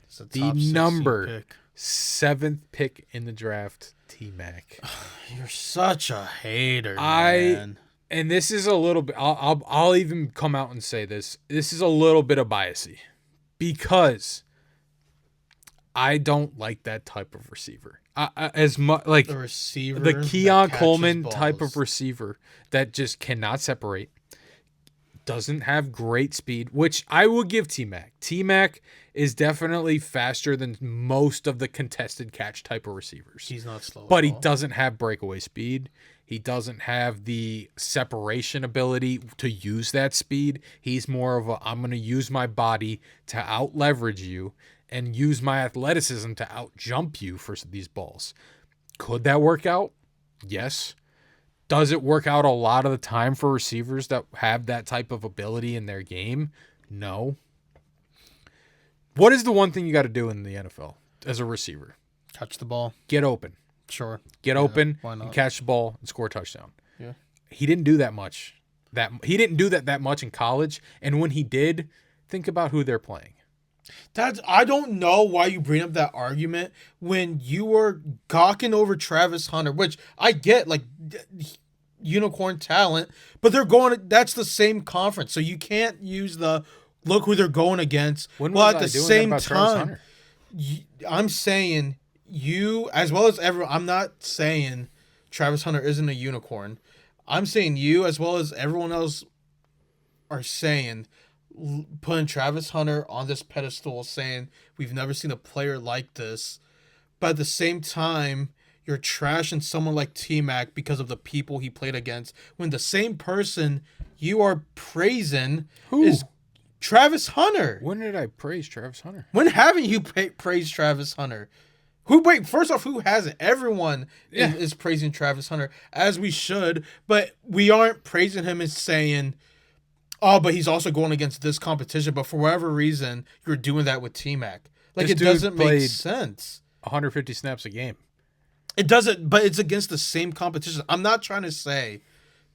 Speaker 2: It's a
Speaker 1: The
Speaker 2: top 16
Speaker 1: number.
Speaker 2: pick.
Speaker 1: 7th pick in the draft, T-Mac.
Speaker 2: You're such a hater,
Speaker 1: I-
Speaker 2: man.
Speaker 1: And this is a little bit. I'll even come out and say this. This is a little bit of biasy because I don't like that type of receiver. As much like
Speaker 2: The receiver.
Speaker 1: the
Speaker 2: that
Speaker 1: Keon
Speaker 2: catches
Speaker 1: Coleman type
Speaker 2: balls.
Speaker 1: of receiver that just cannot separate, doesn't have great speed, which I will give T-Mac. T-Mac is definitely faster than most of the contested catch type of receivers.
Speaker 2: He's not slow.
Speaker 1: But
Speaker 2: at
Speaker 1: he
Speaker 2: all.
Speaker 1: doesn't have breakaway speed. He doesn't have the separation ability to use that speed. He's more of a I'm going to use my body to out leverage you and use my athleticism to out jump you for these balls. Could that work out? Yes. Does it work out a lot of the time for receivers that have that type of ability in their game? No. What is the one thing you got to do in the NFL as a receiver?
Speaker 2: Catch the ball.
Speaker 1: Get open.
Speaker 2: Sure.
Speaker 1: Get open,
Speaker 2: why not?
Speaker 1: and catch the ball, and score a touchdown.
Speaker 2: Yeah.
Speaker 1: He didn't do that much. He didn't do that much in college, and when he did, think about who they're playing.
Speaker 2: I don't know why you bring up that argument when you were gawking over Travis Hunter, which I get, like, unicorn talent, but that's the same conference, so you can't use the look who they're going against. At the same time, I'm saying you, as well as everyone, I'm not saying Travis Hunter isn't a unicorn. I'm saying you, as well as everyone else, are saying, putting Travis Hunter on this pedestal, saying we've never seen a player like this, but at the same time, you're trashing someone like T-Mac because of the people he played against, when the same person you are praising is Travis Hunter.
Speaker 1: When did I praise Travis Hunter?
Speaker 2: When haven't you praised Travis Hunter? First off, who hasn't? Everyone is praising Travis Hunter, as we should, but we aren't praising him and saying, oh, but he's also going against this competition. But for whatever reason, you're doing that with T-Mac. Like, it doesn't make sense.
Speaker 1: 150 snaps a game.
Speaker 2: It doesn't, but it's against the same competition. I'm not trying to say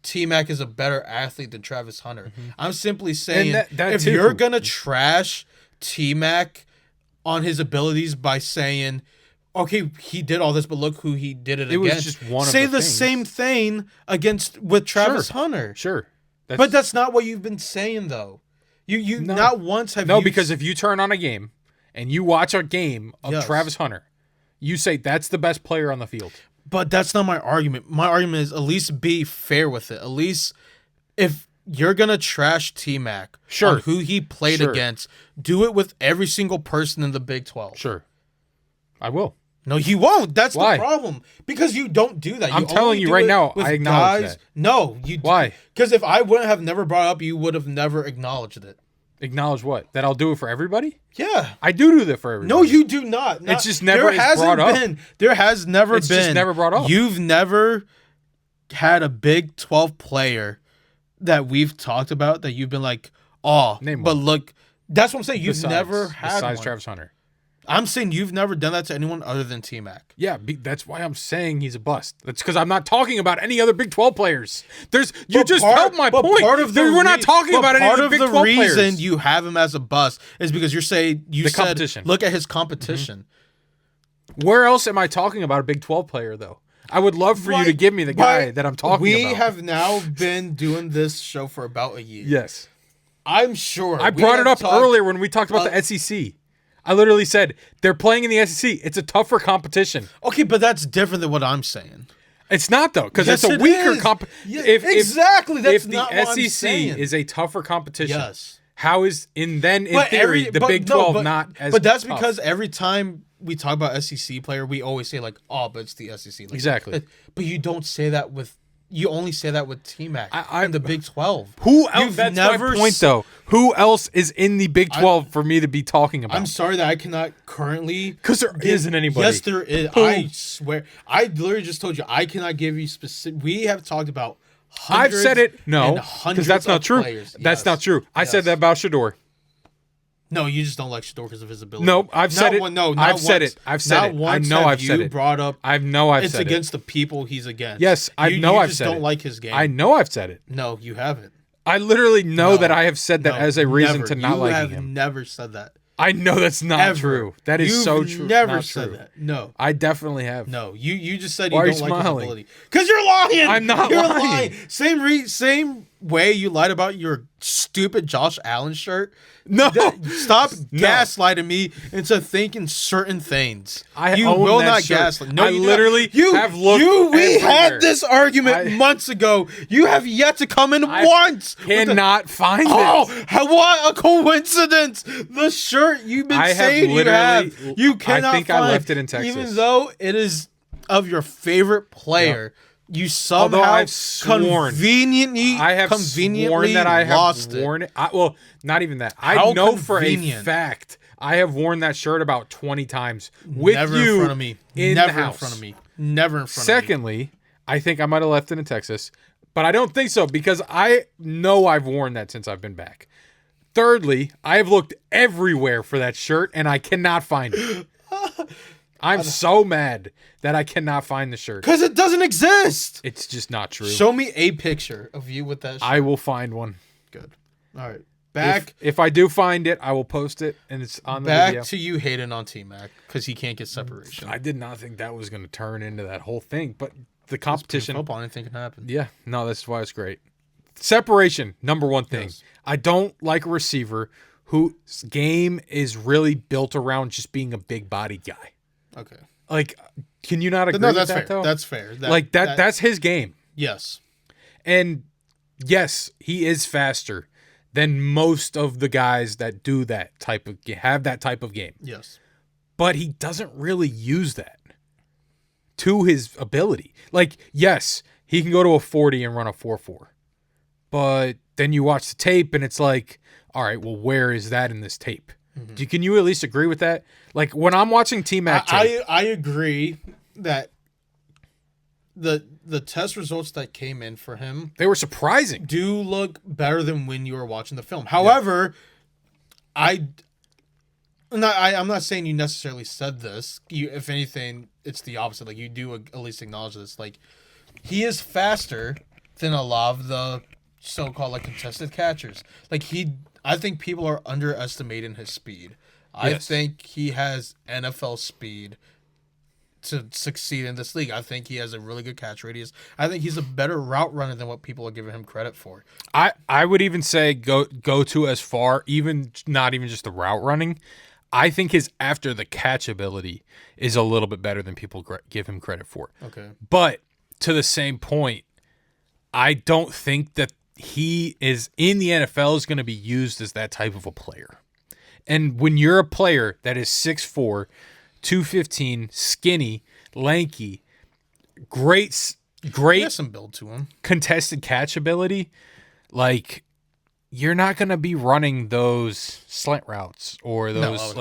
Speaker 2: T-Mac is a better athlete than Travis Hunter. Mm-hmm. I'm simply saying if you're going to trash T-Mac on his abilities by saying, okay, he did all this, but look who he did it against.
Speaker 1: It was just one of the things.
Speaker 2: Say the same thing with Travis Hunter.
Speaker 1: Sure.
Speaker 2: But that's not what you've been saying, though. You not once have you...
Speaker 1: because if you turn on a game and you watch a game of Travis Hunter, you say that's the best player on the field.
Speaker 2: But that's not my argument. My argument is at least be fair with it. At least if you're going to trash T-Mac on who he played against, do it with every single person in the Big 12.
Speaker 1: Sure. I will.
Speaker 2: No, you won't. That's the problem. Because you don't do that.
Speaker 1: I'm telling you right now, I acknowledge that.
Speaker 2: No.
Speaker 1: Why?
Speaker 2: Because if I wouldn't have never brought it up, you would have never acknowledged it.
Speaker 1: Acknowledge what? That I'll do it for everybody?
Speaker 2: Yeah.
Speaker 1: I do that for everybody.
Speaker 2: No, you do not.
Speaker 1: It's just never brought up.
Speaker 2: There has never been.
Speaker 1: It's just never brought up.
Speaker 2: You've never had a Big 12 player that we've talked about that you've been like, oh,
Speaker 1: name
Speaker 2: but
Speaker 1: one.
Speaker 2: Look, that's what I'm saying. You've never had
Speaker 1: besides
Speaker 2: one.
Speaker 1: Travis Hunter.
Speaker 2: I'm saying you've never done that to anyone other than T-Mac.
Speaker 1: Yeah, that's why I'm saying he's a bust. That's because I'm not talking about any other Big 12 players. Helped my point. We're not talking about any other Big 12 players. Part of the reason
Speaker 2: you have him as a bust is because you're saying
Speaker 1: competition.
Speaker 2: Look at his competition.
Speaker 1: Mm-hmm. Where else am I talking about a Big 12 player though? I would love for you to give me the guy that I'm talking about.
Speaker 2: We have now been doing this show for about a year.
Speaker 1: Yes.
Speaker 2: I'm sure.
Speaker 1: I brought it up earlier when we talked about the SEC. I literally said, they're playing in the SEC. It's a tougher competition.
Speaker 2: Okay, but that's different than what I'm saying.
Speaker 1: It's not, though, because it's a weaker competition.
Speaker 2: Exactly. That's
Speaker 1: if
Speaker 2: not
Speaker 1: the
Speaker 2: what I'm
Speaker 1: SEC
Speaker 2: saying.
Speaker 1: is a tougher competition,
Speaker 2: yes.
Speaker 1: How is, in theory, the Big 12 not as
Speaker 2: But that's
Speaker 1: tough?
Speaker 2: because every time we talk about SEC player, we always say, like, oh, but it's the SEC. Like,
Speaker 1: exactly.
Speaker 2: But you don't say that with... You only say that with T-Mac in the Big 12.
Speaker 1: Who else? That's my point, though. Who else is in the Big 12 for me to be talking about?
Speaker 2: I'm sorry that I cannot currently...
Speaker 1: Because there isn't anybody.
Speaker 2: Yes, there is. Who? I swear. I literally just told you, I cannot give you specific... We have talked about hundreds.
Speaker 1: I've said it. No, because that's not true.
Speaker 2: Players.
Speaker 1: That's not true. I said that about Shador.
Speaker 2: No, you just don't like Shador because of his ability.
Speaker 1: No, I've said it. I've said it. I know I've said it.
Speaker 2: Brought up.
Speaker 1: I've said it.
Speaker 2: It's against the people he's against.
Speaker 1: Yes, I've said it. You just
Speaker 2: don't like his game.
Speaker 1: I know I've said it.
Speaker 2: No, you haven't.
Speaker 1: I literally know that I have said that as a reason to not liking him.
Speaker 2: You have never said that.
Speaker 1: I know that's not true. That is so true.
Speaker 2: You've never said that. No.
Speaker 1: I definitely have.
Speaker 2: No, you just said you don't like his ability. Because you're lying.
Speaker 1: I'm not lying.
Speaker 2: Same way you lied about your stupid Josh Allen shirt.
Speaker 1: No.
Speaker 2: Stop gaslighting me into thinking certain things.
Speaker 1: You will not
Speaker 2: gaslight. No,
Speaker 1: I literally have looked
Speaker 2: We had this argument months ago. You have yet to come in once.
Speaker 1: Cannot find it.
Speaker 2: Oh, what a coincidence. The shirt you've been saying you have. You cannot
Speaker 1: I think I left it in Texas.
Speaker 2: Even though it is of your favorite player. Yep. You somehow conveniently
Speaker 1: sworn that I have
Speaker 2: lost
Speaker 1: worn it. Well, not even that. I know for a fact I have worn that shirt about 20 times with
Speaker 2: Never
Speaker 1: you
Speaker 2: in front of me.
Speaker 1: in
Speaker 2: Never
Speaker 1: the house.
Speaker 2: in front of me. Never in front
Speaker 1: Secondly, I think I might have left it in Texas, but I don't think so because I know I've worn that since I've been back. Thirdly, I have looked everywhere for that shirt and I cannot find it. I'm so mad that I cannot find the shirt.
Speaker 2: Because it doesn't exist.
Speaker 1: It's just not true.
Speaker 2: Show me a picture of you with that shirt.
Speaker 1: I will find one.
Speaker 2: Good. All right. Back
Speaker 1: If I do find it, I will post it and it's on the video.
Speaker 2: to you hating on T-Mac because he can't get separation.
Speaker 1: I did not think that was going to turn into that whole thing, but the competition.
Speaker 2: Football, I didn't think it happened.
Speaker 1: Yeah, no, that's why it's great. Separation, number one thing.
Speaker 2: Yes.
Speaker 1: I don't like a receiver whose game is really built around just being a big body guy.
Speaker 2: Okay.
Speaker 1: Like, can you not agree
Speaker 2: No,
Speaker 1: with
Speaker 2: that's
Speaker 1: that,
Speaker 2: fair.
Speaker 1: though?
Speaker 2: That's fair.
Speaker 1: That's his game.
Speaker 2: Yes.
Speaker 1: And yes, he is faster than most of the guys that do that type of have that type of game.
Speaker 2: Yes.
Speaker 1: But he doesn't really use that to his ability. Like, yes, he can go to a 40 and run a 4.4. But then you watch the tape and it's like, all right, well, where is that in this tape? Mm-hmm. Can you at least agree with that? Like, when I'm watching T-Mac tape,
Speaker 2: I agree that the test results that came in for him
Speaker 1: they were surprising.
Speaker 2: do look better than when you were watching the film. However, I'm not saying you necessarily said this. If anything, it's the opposite. Like, you do at least acknowledge this. Like, he is faster than a lot of the so-called like contested catchers. Like, I think people are underestimating his speed. I think he has NFL speed to succeed in this league. I think he has a really good catch radius. I think he's a better route runner than what people are giving him credit for.
Speaker 1: I would even say go to as far, even not even just the route running. I think his after the catch ability is a little bit better than people give him credit for.
Speaker 2: Okay.
Speaker 1: But to the same point, I don't think that he is in the NFL is going to be used as that type of a player. And when you're a player that is 6'4", 215, skinny, lanky, great
Speaker 2: He has some build to him.
Speaker 1: contested catch ability, like, you're not going to be running those slant routes or those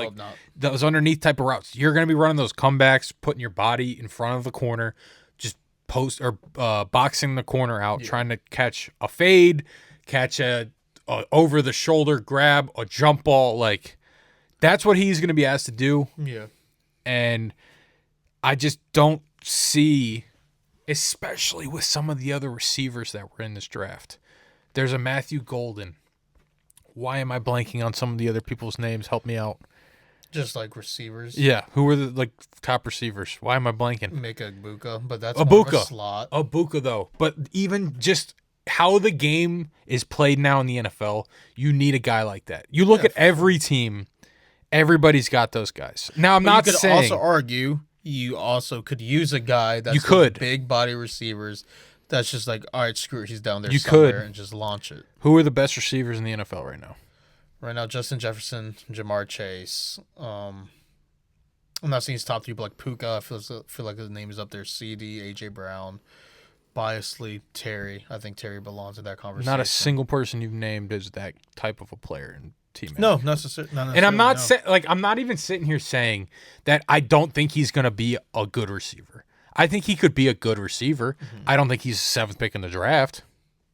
Speaker 1: those underneath type of routes. You're going to be running those comebacks, putting your body in front of the corner, just post or boxing the corner out, trying to catch a fade, catch a over the shoulder grab, a jump ball. Like, that's what he's going to be asked to do.
Speaker 2: Yeah.
Speaker 1: And I just don't see, especially with some of the other receivers that were in this draft. There's a Matthew Golden. Why am I blanking on some of the other people's names? Help me out.
Speaker 2: Just like receivers.
Speaker 1: Yeah, who were the top receivers? Why am I blanking?
Speaker 2: Make a Ibuka, but that's more of a slot.
Speaker 1: Ibuka, though. But even just how the game is played now in the NFL, you need a guy like that. You look at every team, everybody's got those guys. Now, I'm not saying...
Speaker 2: You could also argue you also could use a guy that's big body receivers that's just like, all right, screw it, he's down there somewhere and just launch it.
Speaker 1: Who are the best receivers in the NFL right now?
Speaker 2: Right now, Justin Jefferson, Jamar Chase. I'm not saying he's top three, but like Puka, I feel like his name is up there. CD, AJ Brown, biasly Terry. I think Terry belongs in that conversation.
Speaker 1: Not a single person you've named is that type of a player in team.
Speaker 2: No, not necessarily.
Speaker 1: And I'm not I'm not even sitting here saying that I don't think he's going to be a good receiver. I think he could be a good receiver. Mm-hmm. I don't think he's 7th pick in the draft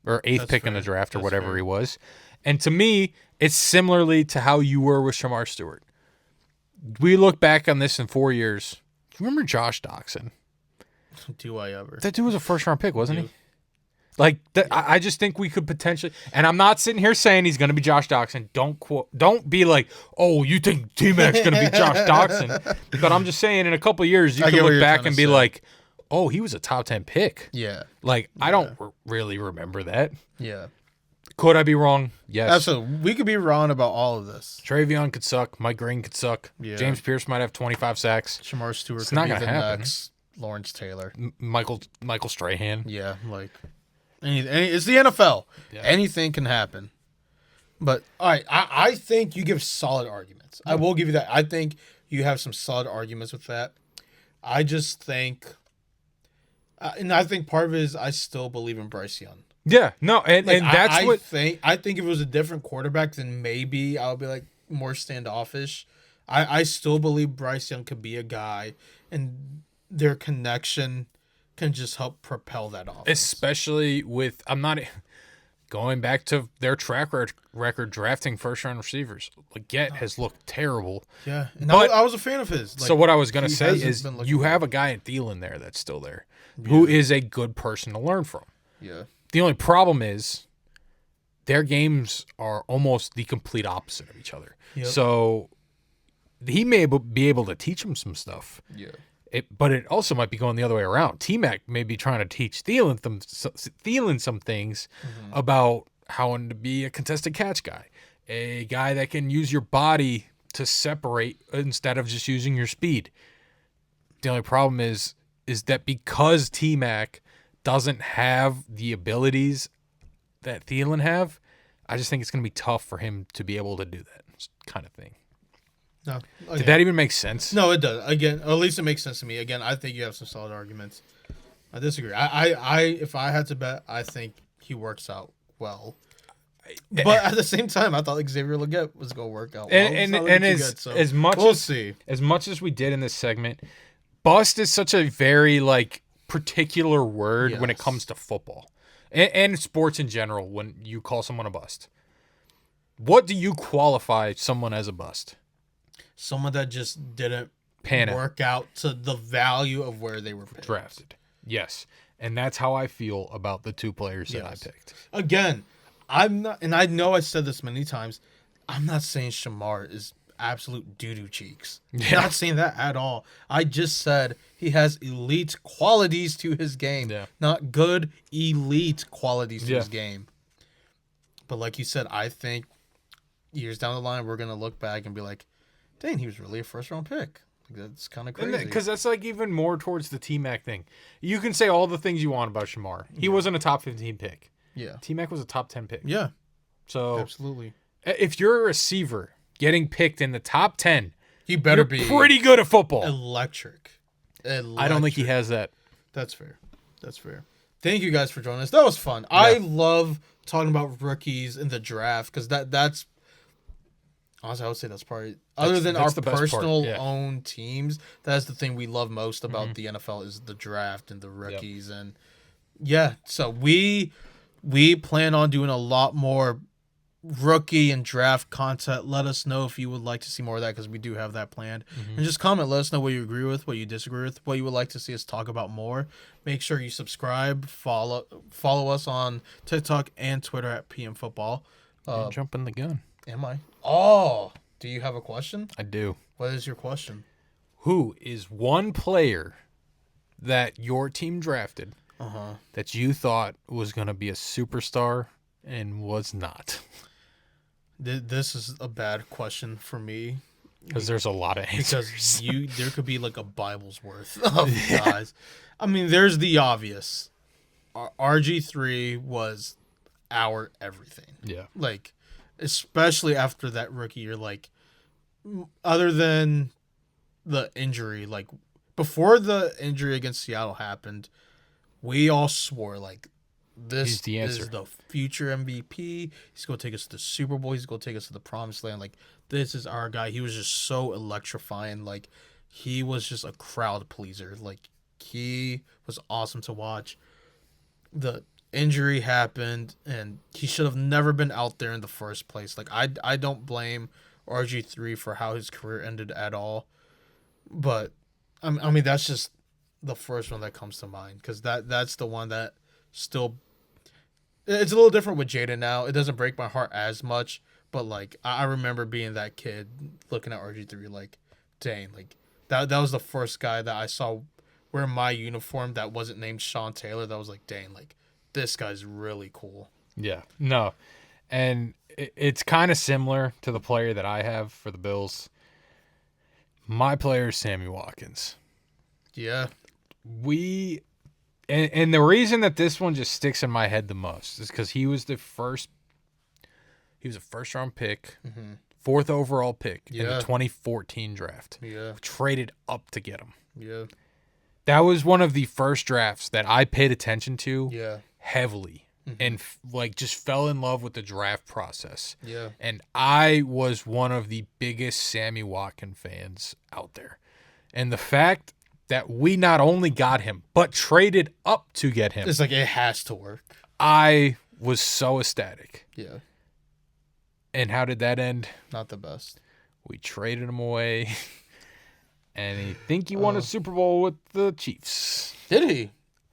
Speaker 1: or 8th pick in the draft or whatever he was. And to me, it's similarly to how you were with Shamar Stewart. We look back on this in 4 years. Do you remember Josh Doxson?
Speaker 2: Do I ever?
Speaker 1: That dude was a first-round pick, wasn't he? Like, I just think we could potentially, and I'm not sitting here saying he's going to be Josh Doxson. Don't be like, oh, you think T-Mac's going to be Josh Doxson. But I'm just saying in a couple of years, you can look back and be like, oh, he was a top 10 pick.
Speaker 2: Yeah.
Speaker 1: Like, I don't really remember that.
Speaker 2: Yeah.
Speaker 1: Could I be wrong? Yes.
Speaker 2: Absolutely. We could be wrong about all of this.
Speaker 1: Travion could suck. Mike Green could suck.
Speaker 2: Yeah.
Speaker 1: James Pierce might have 25 sacks.
Speaker 2: Shamar Stewart
Speaker 1: it's
Speaker 2: could
Speaker 1: not
Speaker 2: be
Speaker 1: gonna
Speaker 2: the
Speaker 1: happen.
Speaker 2: next Lawrence Taylor.
Speaker 1: Michael Strahan.
Speaker 2: Yeah, like it's the NFL. Yeah. Anything can happen. But all right, I think you give solid arguments. I will give you that. I think you have some solid arguments with that. I just think, and I think part of it is I still believe in Bryce Young.
Speaker 1: Yeah, no, and that's
Speaker 2: I think if it was a different quarterback, then maybe I would be like more standoffish. I still believe Bryce Young could be a guy, and their connection can just help propel that offense.
Speaker 1: Especially with, I'm not going back to their track record drafting first-round receivers. Leggett has looked terrible.
Speaker 2: Yeah, and
Speaker 1: But-
Speaker 2: I was a fan of his.
Speaker 1: So what I was going to
Speaker 2: he
Speaker 1: say
Speaker 2: hasn't
Speaker 1: is
Speaker 2: been looking
Speaker 1: you
Speaker 2: good.
Speaker 1: have a guy at Thielen there that's still there, who is a good person to learn from.
Speaker 2: Yeah.
Speaker 1: The only problem is their games are almost the complete opposite of each other.
Speaker 2: Yep.
Speaker 1: So he may be able to teach him some stuff.
Speaker 2: Yeah.
Speaker 1: But it also might be going the other way around. T-Mac may be trying to teach Thielen some things about how to be a contested catch guy, a guy that can use your body to separate instead of just using your speed. The only problem is that because T-Mac doesn't have the abilities that Thielen have, I just think it's going to be tough for him to be able to do that kind of thing.
Speaker 2: No.
Speaker 1: Did that even make sense?
Speaker 2: No, it does. Again, or at least it makes sense to me. Again, I think you have some solid arguments. I disagree. I if I had to bet, I think he works out well. But at the same time, I thought Xavier Leggett was going to work out well.
Speaker 1: And as much
Speaker 2: we'll
Speaker 1: as
Speaker 2: see.
Speaker 1: As much as we did in this segment, bust is such a very particular word when it
Speaker 2: Yes.
Speaker 1: comes to football and sports in general. When you call someone a bust, what do you qualify someone as a bust?
Speaker 2: Someone that just didn't
Speaker 1: Pan out.
Speaker 2: work out to the value of where they were picked.
Speaker 1: Drafted. Yes. And that's how I feel about the two players that
Speaker 2: Yes.
Speaker 1: I picked.
Speaker 2: Again, I'm not, and I know I said this many times, I'm not saying Shamar is absolute doo-doo cheeks.
Speaker 1: Yeah.
Speaker 2: I'm not saying that at all. I just said he has elite qualities to his game.
Speaker 1: Yeah.
Speaker 2: Not good, elite qualities to
Speaker 1: Yeah.
Speaker 2: his game. But like you said, I think years down the line, we're going to look back and be like, dang, he was really a first-round pick. Like, that's kind of crazy.
Speaker 1: Because that's even more towards the T-Mac thing. You can say all the things you want about Shamar. He wasn't a top 15 pick.
Speaker 2: Yeah.
Speaker 1: T-Mac was a top 10 pick.
Speaker 2: Yeah,
Speaker 1: So
Speaker 2: absolutely.
Speaker 1: if you're a receiver getting picked in the top 10,
Speaker 2: He better
Speaker 1: you're
Speaker 2: be
Speaker 1: pretty good at football.
Speaker 2: electric.
Speaker 1: I don't think he has that.
Speaker 2: That's fair. That's fair. Thank you guys for joining us. That was fun. I love talking about rookies in the draft because that's honestly I would say that's probably other than our
Speaker 1: that's the best part,
Speaker 2: personal
Speaker 1: yeah.
Speaker 2: own teams. That's the thing we love most about the NFL is the draft and the rookies and yeah. So we plan on doing a lot more rookie and draft content. Let us know if you would like to see more of that because we do have that planned. And just comment. Let us know what you agree with, what you disagree with, what you would like to see us talk about more. Make sure you subscribe, follow us on TikTok and Twitter at PM Football.
Speaker 1: You're jumping the gun.
Speaker 2: Am I? Oh, do you have a question?
Speaker 1: I do.
Speaker 2: What is your question?
Speaker 1: Who is one player that your team drafted that you thought was going to be a superstar and was not?
Speaker 2: This is a bad question for me
Speaker 1: Because there's a lot of answers.
Speaker 2: because there could be like a Bible's worth of guys. I mean, there's the obvious. RG3 was our everything.
Speaker 1: Yeah.
Speaker 2: Like, especially after that rookie year, like, other than the injury, like, before the injury against Seattle happened, we all swore, like, this
Speaker 1: He's the answer.
Speaker 2: is the future MVP. He's going to take us to the Super Bowl. He's going to take us to the promised land. Like, this is our guy. He was just so electrifying. Like, he was just a crowd pleaser. Like, he was awesome to watch. The injury happened, and he should have never been out there in the first place. Like, I don't blame RG3 for how his career ended at all. But, I mean, that's just the first one that comes to mind because that's the one that still... It's a little different with Jaden now. It doesn't break my heart as much, but, like, I remember being that kid looking at RG3 like, dang, like, that was the first guy that I saw wear my uniform that wasn't named Sean Taylor. That was like, dang, like, this guy's really cool.
Speaker 1: Yeah. No. And it's kind of similar to the player that I have for the Bills. My player is Sammy Watkins.
Speaker 2: Yeah.
Speaker 1: And the reason that this one just sticks in my head the most is because he was a first round pick, fourth overall pick in the
Speaker 2: Yeah.
Speaker 1: 2014 draft.
Speaker 2: Yeah.
Speaker 1: Traded up to get him.
Speaker 2: Yeah.
Speaker 1: That was one of the first drafts that I paid attention to
Speaker 2: Yeah.
Speaker 1: heavily and like just fell in love with the draft process.
Speaker 2: Yeah.
Speaker 1: And I was one of the biggest Sammy Watkins fans out there. And the fact that we not only got him, but traded up to get him,
Speaker 2: It's like it has to work.
Speaker 1: I was so ecstatic.
Speaker 2: Yeah.
Speaker 1: And how did that end?
Speaker 2: Not the best.
Speaker 1: We traded him away. And I think he won a Super Bowl with the Chiefs.
Speaker 2: Did he?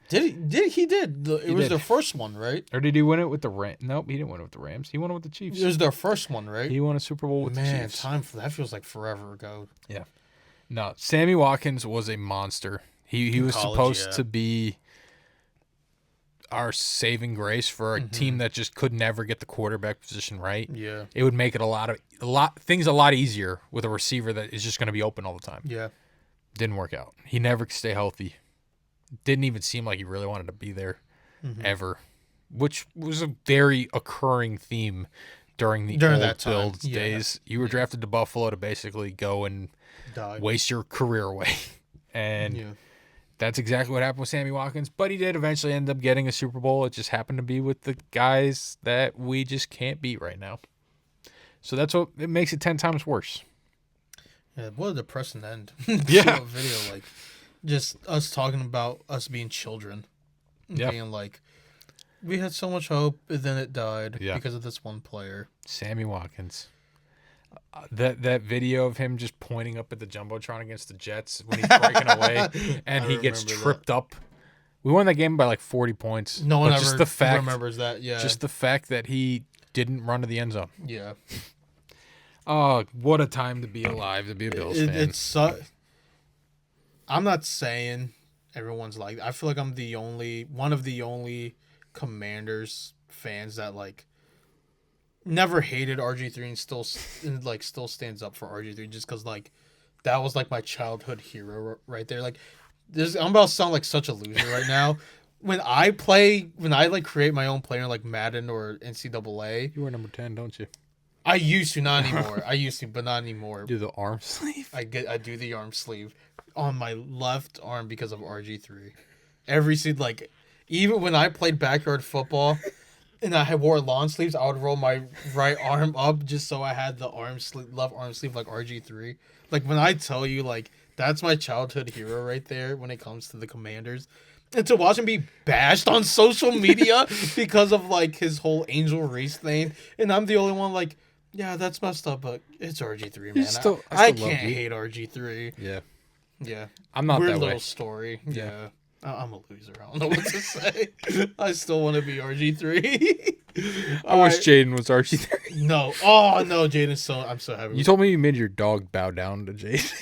Speaker 2: He did. It was
Speaker 1: did.
Speaker 2: their first one, right?
Speaker 1: Or did he win it with the Rams? Nope, he didn't win it with the Rams. He won it with the Chiefs.
Speaker 2: It was their first one, right?
Speaker 1: He won a Super Bowl with the
Speaker 2: Man,
Speaker 1: Chiefs.
Speaker 2: time for that feels like forever ago.
Speaker 1: Yeah. No, Sammy Watkins was a monster. He was
Speaker 2: college,
Speaker 1: supposed
Speaker 2: yeah.
Speaker 1: to be our saving grace for a team that just could never get the quarterback position right.
Speaker 2: Yeah.
Speaker 1: It would make it a lot easier with a receiver that is just going to be open all the time.
Speaker 2: Yeah.
Speaker 1: Didn't work out. He never could stay healthy. Didn't even seem like he really wanted to be there ever, which was a very occurring theme during the old
Speaker 2: that time.
Speaker 1: Builds
Speaker 2: Yeah.
Speaker 1: days. You were drafted to Buffalo to basically go and
Speaker 2: Died.
Speaker 1: waste your career away. And
Speaker 2: Yeah.
Speaker 1: that's exactly what happened with Sammy Watkins. But he did eventually end up getting a Super Bowl. It just happened to be with the guys that we just can't beat right now. So that's what it makes it 10 times worse.
Speaker 2: Yeah, what a depressing end.
Speaker 1: Yeah.
Speaker 2: To a video, like, just us talking about us being children.
Speaker 1: Yeah.
Speaker 2: Being like, we had so much hope, and then it died
Speaker 1: Yeah.
Speaker 2: because of this one player.
Speaker 1: Sammy Watkins. That video of him just pointing up at the Jumbotron against the Jets when he's breaking away and he gets
Speaker 2: remember
Speaker 1: tripped up. We won that game by like 40 points.
Speaker 2: No one
Speaker 1: but
Speaker 2: ever
Speaker 1: just the fact,
Speaker 2: remembers that. Yeah.
Speaker 1: Just the fact that he didn't run to the end zone.
Speaker 2: yeah.
Speaker 1: Oh, what a time to be alive, to be a Bills fan.
Speaker 2: It's I'm not saying everyone's like. I feel like I'm one of the only Commanders fans that like never hated RG3 and still stands up for RG3 just because like that was like my childhood hero right there. Like I'm about to sound like such a loser right now. When I create my own player like Madden or NCAA,
Speaker 1: You wear number 10, don't you?
Speaker 2: I used to, not anymore. I used to, but not anymore.
Speaker 1: Do the arm sleeve.
Speaker 2: I do the arm sleeve on my left arm because of RG3. Even when I played backyard football and I wore lawn sleeves, I would roll my right arm up just so I had the left arm sleeve like RG3. Like when I tell you, like that's my childhood hero right there when it comes to the Commanders. And to watch him be bashed on social media because of like his whole Angel Reese thing, and I'm the only one like, yeah, that's messed up, but it's RG3, man. I
Speaker 1: love
Speaker 2: can't
Speaker 1: you.
Speaker 2: hate RG3.
Speaker 1: Yeah.
Speaker 2: Yeah.
Speaker 1: I'm not
Speaker 2: Weird
Speaker 1: that
Speaker 2: little
Speaker 1: way.
Speaker 2: story.
Speaker 1: Yeah.
Speaker 2: Yeah. I'm a loser. I don't know what to say. I still want to be RG3.
Speaker 1: I wish Jaden was RG3.
Speaker 2: No. Oh, no, Jaden. I'm so happy.
Speaker 1: You told me you made your dog bow down to Jaden.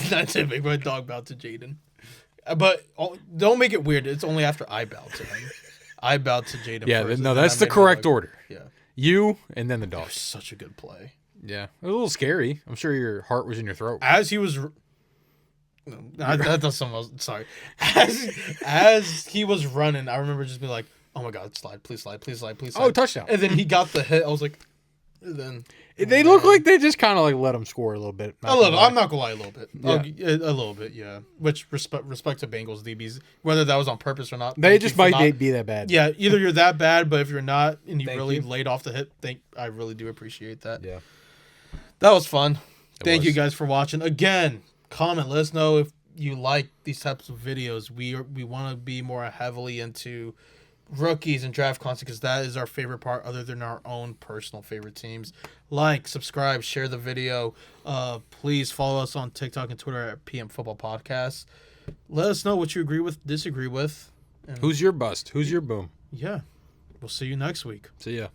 Speaker 2: That's it. Make my dog bow to Jaden. But don't make it weird. It's only after I bow to him. I bowed to Jaden
Speaker 1: Yeah,
Speaker 2: first.
Speaker 1: no,
Speaker 2: and then
Speaker 1: that's
Speaker 2: I
Speaker 1: the
Speaker 2: made my
Speaker 1: correct
Speaker 2: dog-
Speaker 1: order.
Speaker 2: Yeah.
Speaker 1: You and then the dog.
Speaker 2: Such a good play.
Speaker 1: Yeah. It was a little scary. I'm sure your heart was in your throat.
Speaker 2: As he was... No, that does something else. Sorry. As he was running, I remember just being like, oh my God, slide, please slide, please slide, please slide.
Speaker 1: Oh, touchdown.
Speaker 2: And then he got the hit. I was like... And then...
Speaker 1: They look like they just kind of like let him score a little bit.
Speaker 2: A little. I'm not gonna lie, a little bit.
Speaker 1: Yeah.
Speaker 2: A little bit, yeah. Which respect to Bengals DBs, whether that was on purpose or not.
Speaker 1: They
Speaker 2: thank
Speaker 1: just
Speaker 2: you for
Speaker 1: might
Speaker 2: not-
Speaker 1: be that bad.
Speaker 2: Yeah, either you're that bad, but if you're not and you
Speaker 1: Thank
Speaker 2: really
Speaker 1: you.
Speaker 2: laid off the hit, I really do appreciate that.
Speaker 1: Yeah.
Speaker 2: That was fun. Thank you
Speaker 1: was.
Speaker 2: guys for watching. Again, comment. Let us know if you like these types of videos. We want to be more heavily into rookies and draft content because that is our favorite part other than our own personal favorite teams. Like, subscribe, share the video. Please follow us on TikTok and Twitter at PM Football Podcast. Let us know what you agree with, disagree with. And
Speaker 1: Who's your bust? Who's your boom?
Speaker 2: yeah, we'll see you next week.
Speaker 1: See ya.